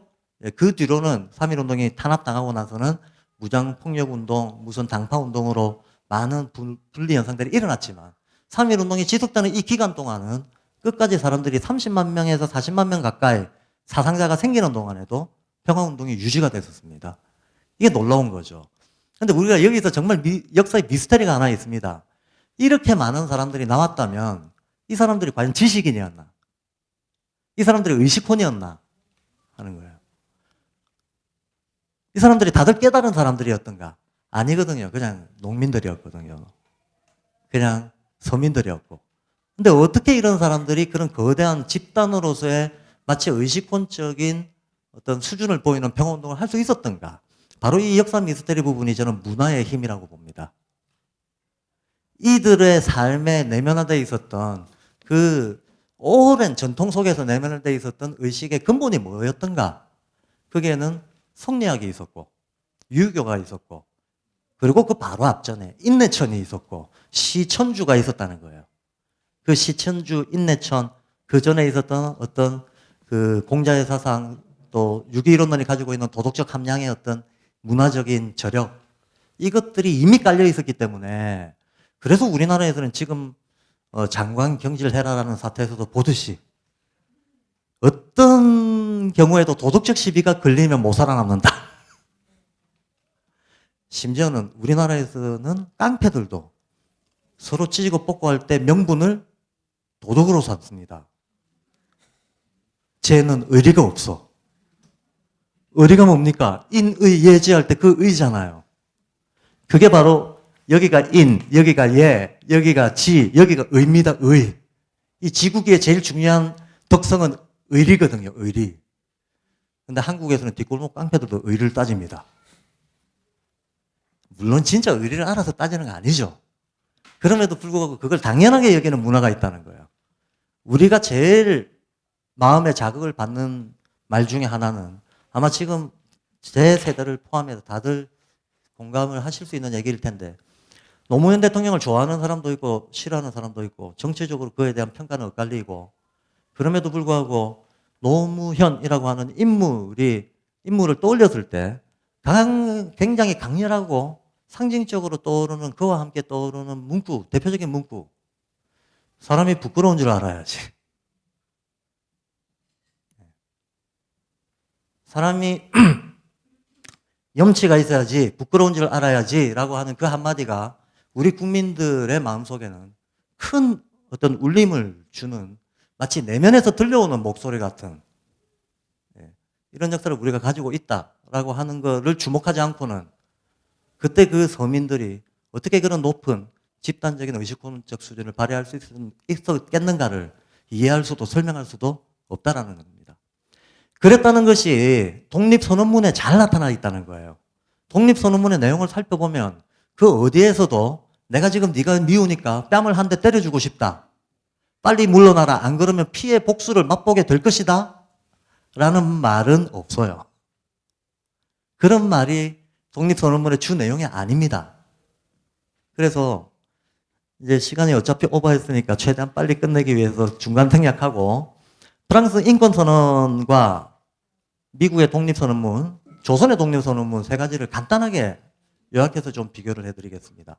그 뒤로는 3.1운동이 탄압당하고 나서는 무장폭력운동, 무슨 당파운동으로 많은 분리 현상들이 일어났지만 3.1운동이 지속되는 이 기간 동안은 끝까지 사람들이 30만 명에서 40만 명 가까이 사상자가 생기는 동안에도 평화운동이 유지가 됐었습니다. 이게 놀라운 거죠. 근데 우리가 여기서 정말 역사의 미스터리가 하나 있습니다. 이렇게 많은 사람들이 나왔다면 이 사람들이 과연 지식인이었나? 이 사람들이 의식혼이었나? 하는 거예요. 이 사람들이 다들 깨달은 사람들이었던가? 아니거든요. 그냥 농민들이었거든요. 그냥 서민들이었고. 근데 어떻게 이런 사람들이 그런 거대한 집단으로서의 마치 의식혼적인 어떤 수준을 보이는 평화운동을 할 수 있었던가? 바로 이 역사 미스터리 부분이 저는 문화의 힘이라고 봅니다. 이들의 삶에 내면화되어 있었던 그 오랜 전통 속에서 내면화되어 있었던 의식의 근본이 뭐였던가? 거기에는 성리학이 있었고, 유교가 있었고, 그리고 그 바로 앞전에 인내천이 있었고, 시천주가 있었다는 거예요. 그 시천주, 인내천, 그 전에 있었던 어떤 그 공자의 사상, 또 유기이론론이 가지고 있는 도덕적 함량의 어떤 문화적인 저력, 이것들이 이미 깔려 있었기 때문에 그래서 우리나라에서는 지금 장관 경질해라라는 사태에서도 보듯이 어떤 경우에도 도덕적 시비가 걸리면 못 살아남는다. 심지어는 우리나라에서는 깡패들도 서로 찢고 뽑고 할 때 명분을 도덕으로 삼습니다. 쟤는 의리가 없어. 의리가 뭡니까? 인의 예지할 때 그 의잖아요. 그게 바로 여기가 인, 여기가 예, 여기가 지, 여기가 의입니다. 의. 이 지구기의 제일 중요한 덕성은 의리거든요. 의리. 근데 한국에서는 뒷골목 깡패들도 의리를 따집니다. 물론 진짜 의리를 알아서 따지는 거 아니죠. 그럼에도 불구하고 그걸 당연하게 여기는 문화가 있다는 거예요. 우리가 제일 마음에 자극을 받는 말 중에 하나는 아마 지금 제 세대를 포함해서 다들 공감을 하실 수 있는 얘기일 텐데 노무현 대통령을 좋아하는 사람도 있고 싫어하는 사람도 있고 정치적으로 그에 대한 평가는 엇갈리고 그럼에도 불구하고 노무현이라고 하는 인물을 떠올렸을 때 굉장히 강렬하고 상징적으로 떠오르는 그와 함께 떠오르는 문구, 대표적인 문구. 사람이 부끄러운 줄 알아야지. 사람이 염치가 있어야지, 부끄러운 줄 알아야지 라고 하는 그 한마디가 우리 국민들의 마음속에는 큰 어떤 울림을 주는 마치 내면에서 들려오는 목소리 같은 이런 역사를 우리가 가지고 있다라고 하는 것을 주목하지 않고는 그때 그 서민들이 어떻게 그런 높은 집단적인 의식혼적 수준을 발휘할 수 있었겠는가를 이해할 수도 설명할 수도 없다라는 겁니다. 그랬다는 것이 독립선언문에 잘 나타나 있다는 거예요. 독립선언문의 내용을 살펴보면 그 어디에서도 내가 지금 네가 미우니까 뺨을 한 대 때려주고 싶다. 빨리 물러나라. 안 그러면 피해 복수를 맛보게 될 것이다. 라는 말은 없어요. 그런 말이 독립선언문의 주 내용이 아닙니다. 그래서 이제 시간이 어차피 오버했으니까 최대한 빨리 끝내기 위해서 중간 생략하고 프랑스 인권선언과 미국의 독립선언문, 조선의 독립선언문 세 가지를 간단하게 요약해서 좀 비교를 해드리겠습니다.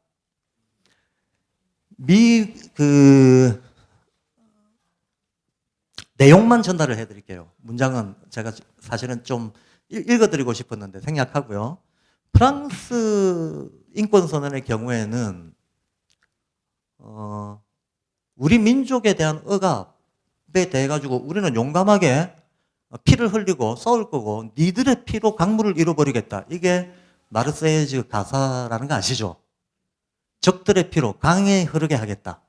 내용만 전달을 해드릴게요. 문장은 제가 사실은 좀 읽어드리고 싶었는데 생략하고요. 프랑스 인권선언의 경우에는 우리 민족에 대한 억압에 대해 가지고 우리는 용감하게 피를 흘리고 싸울 거고 니들의 피로 강물을 잃어버리겠다. 이게 마르세유즈 가사라는 거 아시죠? 적들의 피로 강에 흐르게 하겠다.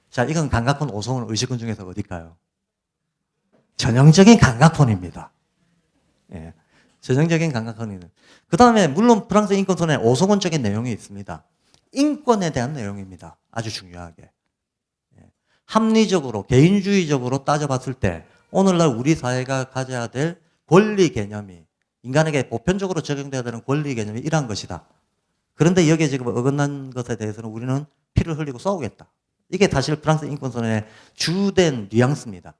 자, 이건 강각혼 오성훈 의식군 중에서 어딜까요? 전형적인 강각혼입니다. 예, 전형적인 강각혼이는. 그 다음에 물론 프랑스 인권선언에 오성훈적인 내용이 있습니다. 인권에 대한 내용입니다. 아주 중요하게. 합리적으로, 개인주의적으로 따져봤을 때 오늘날 우리 사회가 가져야 될 권리 개념이, 인간에게 보편적으로 적용돼야 되는 권리 개념이 이러한 것이다. 그런데 여기에 지금 어긋난 것에 대해서는 우리는 피를 흘리고 싸우겠다. 이게 사실 프랑스 인권선언의 주된 뉘앙스입니다.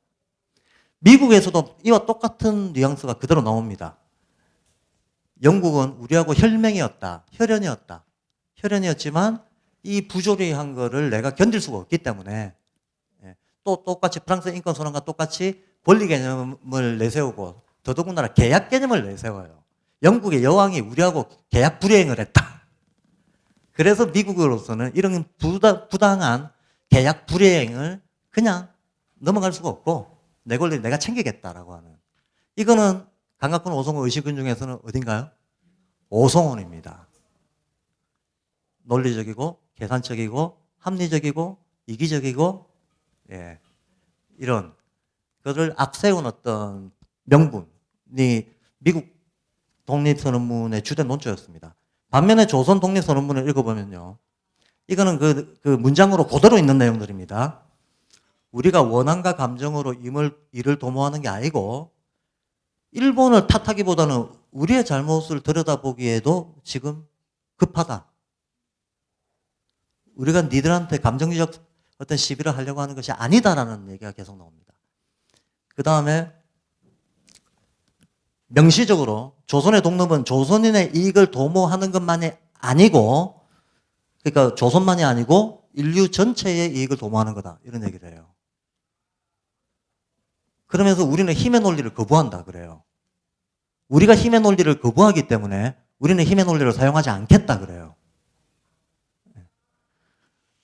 미국에서도 이와 똑같은 뉘앙스가 그대로 나옵니다. 영국은 우리하고 혈맹이었다. 혈연이었지만 이 부조리한 거를 내가 견딜 수가 없기 때문에 또 똑같이 프랑스 인권선언과 똑같이 권리 개념을 내세우고 더더군다나 계약 개념을 내세워요. 영국의 여왕이 우리하고 계약 불이행을 했다. 그래서 미국으로서는 이런 부당한 계약 불이행을 그냥 넘어갈 수가 없고 내 권리를 내가 챙기겠다라고 하는, 이거는 강학군 오성호 의식은 중에서는 어딘가요? 오성원입니다. 논리적이고 계산적이고 합리적이고 이기적이고 이런 그를 앞세운 어떤 명분이 미국 독립선언문의 주된 논조였습니다. 반면에 조선 독립선언문을 읽어보면요, 이거는 그 문장으로 그대로 있는 내용들입니다. 우리가 원한과 감정으로 이를 도모하는 게 아니고 일본을 탓하기보다는 우리의 잘못을 들여다보기에도 지금 급하다. 우리가 니들한테 감정적 어떤 시비를 하려고 하는 것이 아니다라는 얘기가 계속 나옵니다. 그 다음에 명시적으로 조선의 독립은 조선인의 이익을 도모하는 것만이 아니고, 그러니까 조선만이 아니고 인류 전체의 이익을 도모하는 거다, 이런 얘기를 해요. 그러면서 우리는 힘의 논리를 거부한다 그래요. 우리가 힘의 논리를 거부하기 때문에 우리는 힘의 논리를 사용하지 않겠다 그래요.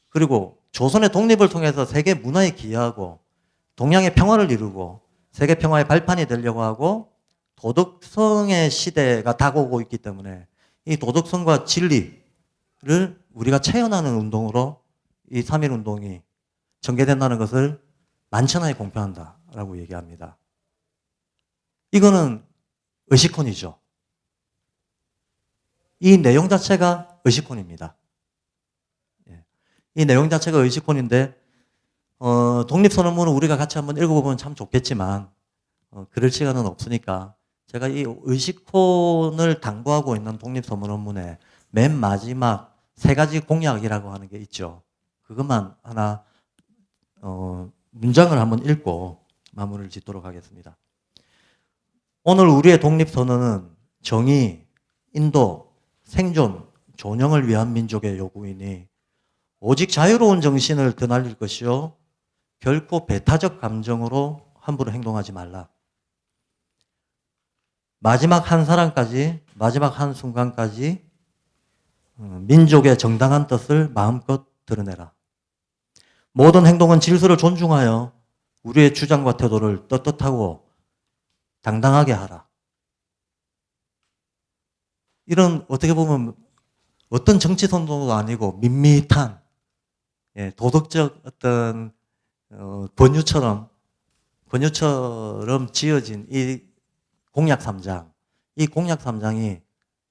그리고 조선의 독립을 통해서 세계 문화에 기여하고 동양의 평화를 이루고 세계 평화의 발판이 되려고 하고 도덕성의 시대가 다가오고 있기 때문에 이 도덕성과 진리를 우리가 체현하는 운동으로 이 3.1 운동이 전개된다는 것을 만천하에 공표한다라고 얘기합니다. 이거는 의식혼이죠. 이 내용 자체가 의식혼입니다. 이 내용 자체가 의식혼인데 독립선언문을 우리가 같이 한번 읽어보면 참 좋겠지만 그럴 시간은 없으니까 제가 이 의식혼을 당부하고 있는 독립선언문의 맨 마지막 3가지 공약이라고 하는 게 있죠. 그것만 하나 문장을 한번 읽고 마무리를 짓도록 하겠습니다. 오늘 우리의 독립선언은 정의, 인도, 생존, 존영을 위한 민족의 요구이니 오직 자유로운 정신을 드날릴 것이요 결코 배타적 감정으로 함부로 행동하지 말라. 마지막 한 사람까지, 마지막 한 순간까지 민족의 정당한 뜻을 마음껏 드러내라. 모든 행동은 질서를 존중하여 우리의 주장과 태도를 떳떳하고 당당하게 하라. 이런 어떻게 보면 어떤 정치 선동도 아니고 밋밋한 도덕적 어떤 권유처럼 지어진 이 공약 3장, 이 공약 3장이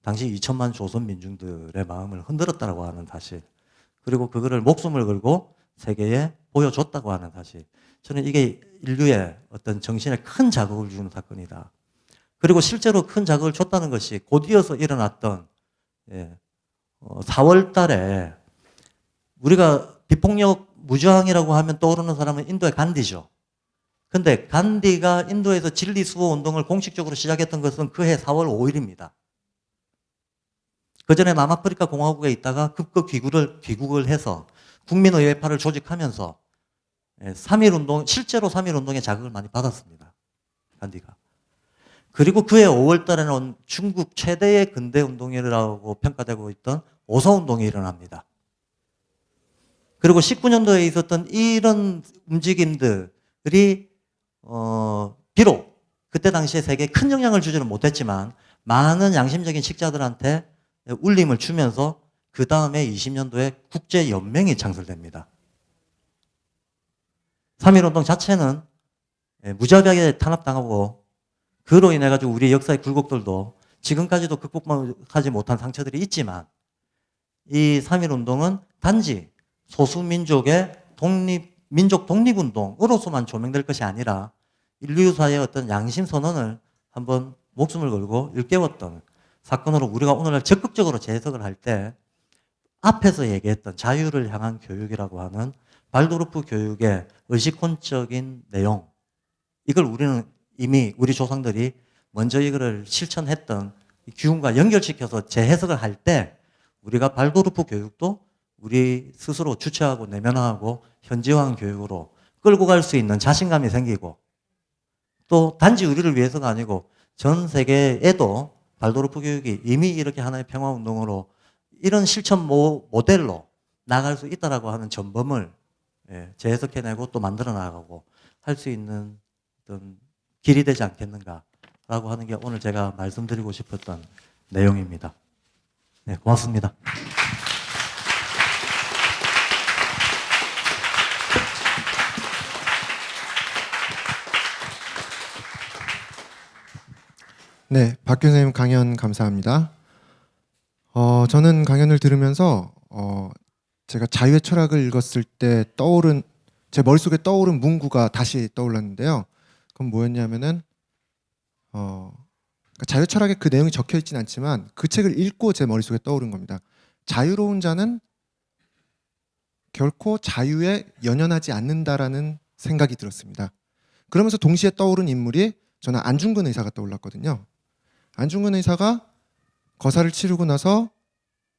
당시 2천만 조선 민중들의 마음을 흔들었다고 하는 사실, 그리고 그거를 목숨을 걸고 세계에 보여줬다고 하는 사실, 저는 이게 인류의 어떤 정신에 큰 자극을 주는 사건이다. 그리고 실제로 큰 자극을 줬다는 것이 곧이어서 일어났던 4월 달에 우리가 비폭력 무저항이라고 하면 떠오르는 사람은 인도의 간디죠. 근데 간디가 인도에서 진리 수호 운동을 공식적으로 시작했던 것은 그해 4월 5일입니다. 그 전에 남아프리카 공화국에 있다가 급거 귀국을 해서 국민의회파를 조직하면서 3.1 운동, 실제로 3.1 운동의 자극을 많이 받았습니다. 간디가. 그리고 그해 5월 달에는 중국 최대의 근대 운동이라고 평가되고 있던 오서운동이 일어납니다. 그리고 19년도에 있었던 이런 움직임들이 비록 그때 당시에 세계에 큰 영향을 주지는 못했지만 많은 양심적인 식자들한테 울림을 주면서 그 다음에 20년도에 국제연맹이 창설됩니다. 3.1 운동 자체는 무자비하게 탄압당하고 그로 인해 가지고 우리 역사의 굴곡들도 지금까지도 극복하지 못한 상처들이 있지만 이 3.1 운동은 단지 소수민족의 민족 독립운동으로서만 조명될 것이 아니라 인류사의 어떤 양심 선언을 한번 목숨을 걸고 일깨웠던 사건으로 우리가 오늘날 적극적으로 재해석을 할 때 앞에서 얘기했던 자유를 향한 교육이라고 하는 발도르프 교육의 의식혼적인 내용, 이걸 우리는 이미 우리 조상들이 먼저 이거를 실천했던 기운과 연결시켜서 재해석을 할 때 우리가 발도르프 교육도 우리 스스로 주체하고 내면화하고 현지화한 교육으로 끌고 갈 수 있는 자신감이 생기고, 또 단지 우리를 위해서가 아니고 전 세계에도 발도르프 교육이 이미 이렇게 하나의 평화운동으로 이런 실천 모델로 나갈 수 있다라고 하는 전범을 재해석해내고 또 만들어 나가고 할 수 있는 어떤 길이 되지 않겠는가라고 하는 게 오늘 제가 말씀드리고 싶었던 내용입니다. 네, 고맙습니다. 네, 박 교수님 강연 감사합니다. 저는 강연을 들으면서 제가 자유의 철학을 읽었을 때 제 머릿속에 떠오른 문구가 다시 떠올랐는데요. 그건 뭐였냐면은 그러니까 자유의 철학에 그 내용이 적혀 있진 않지만 그 책을 읽고 제 머릿속에 떠오른 겁니다. 자유로운 자는 결코 자유에 연연하지 않는다라는 생각이 들었습니다. 그러면서 동시에 떠오른 인물이 저는 안중근 의사가 떠올랐거든요. 안중근 의사가 거사를 치르고 나서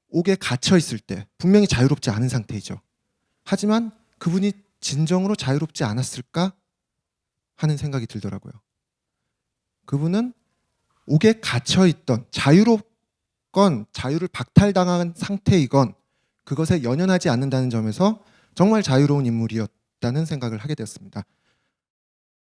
옥에 갇혀 있을 때 분명히 자유롭지 않은 상태이죠. 하지만 그분이 진정으로 자유롭지 않았을까 하는 생각이 들더라고요. 그분은 옥에 갇혀 있던, 자유롭건 자유를 박탈당한 상태이건 그것에 연연하지 않는다는 점에서 정말 자유로운 인물이었다는 생각을 하게 되었습니다.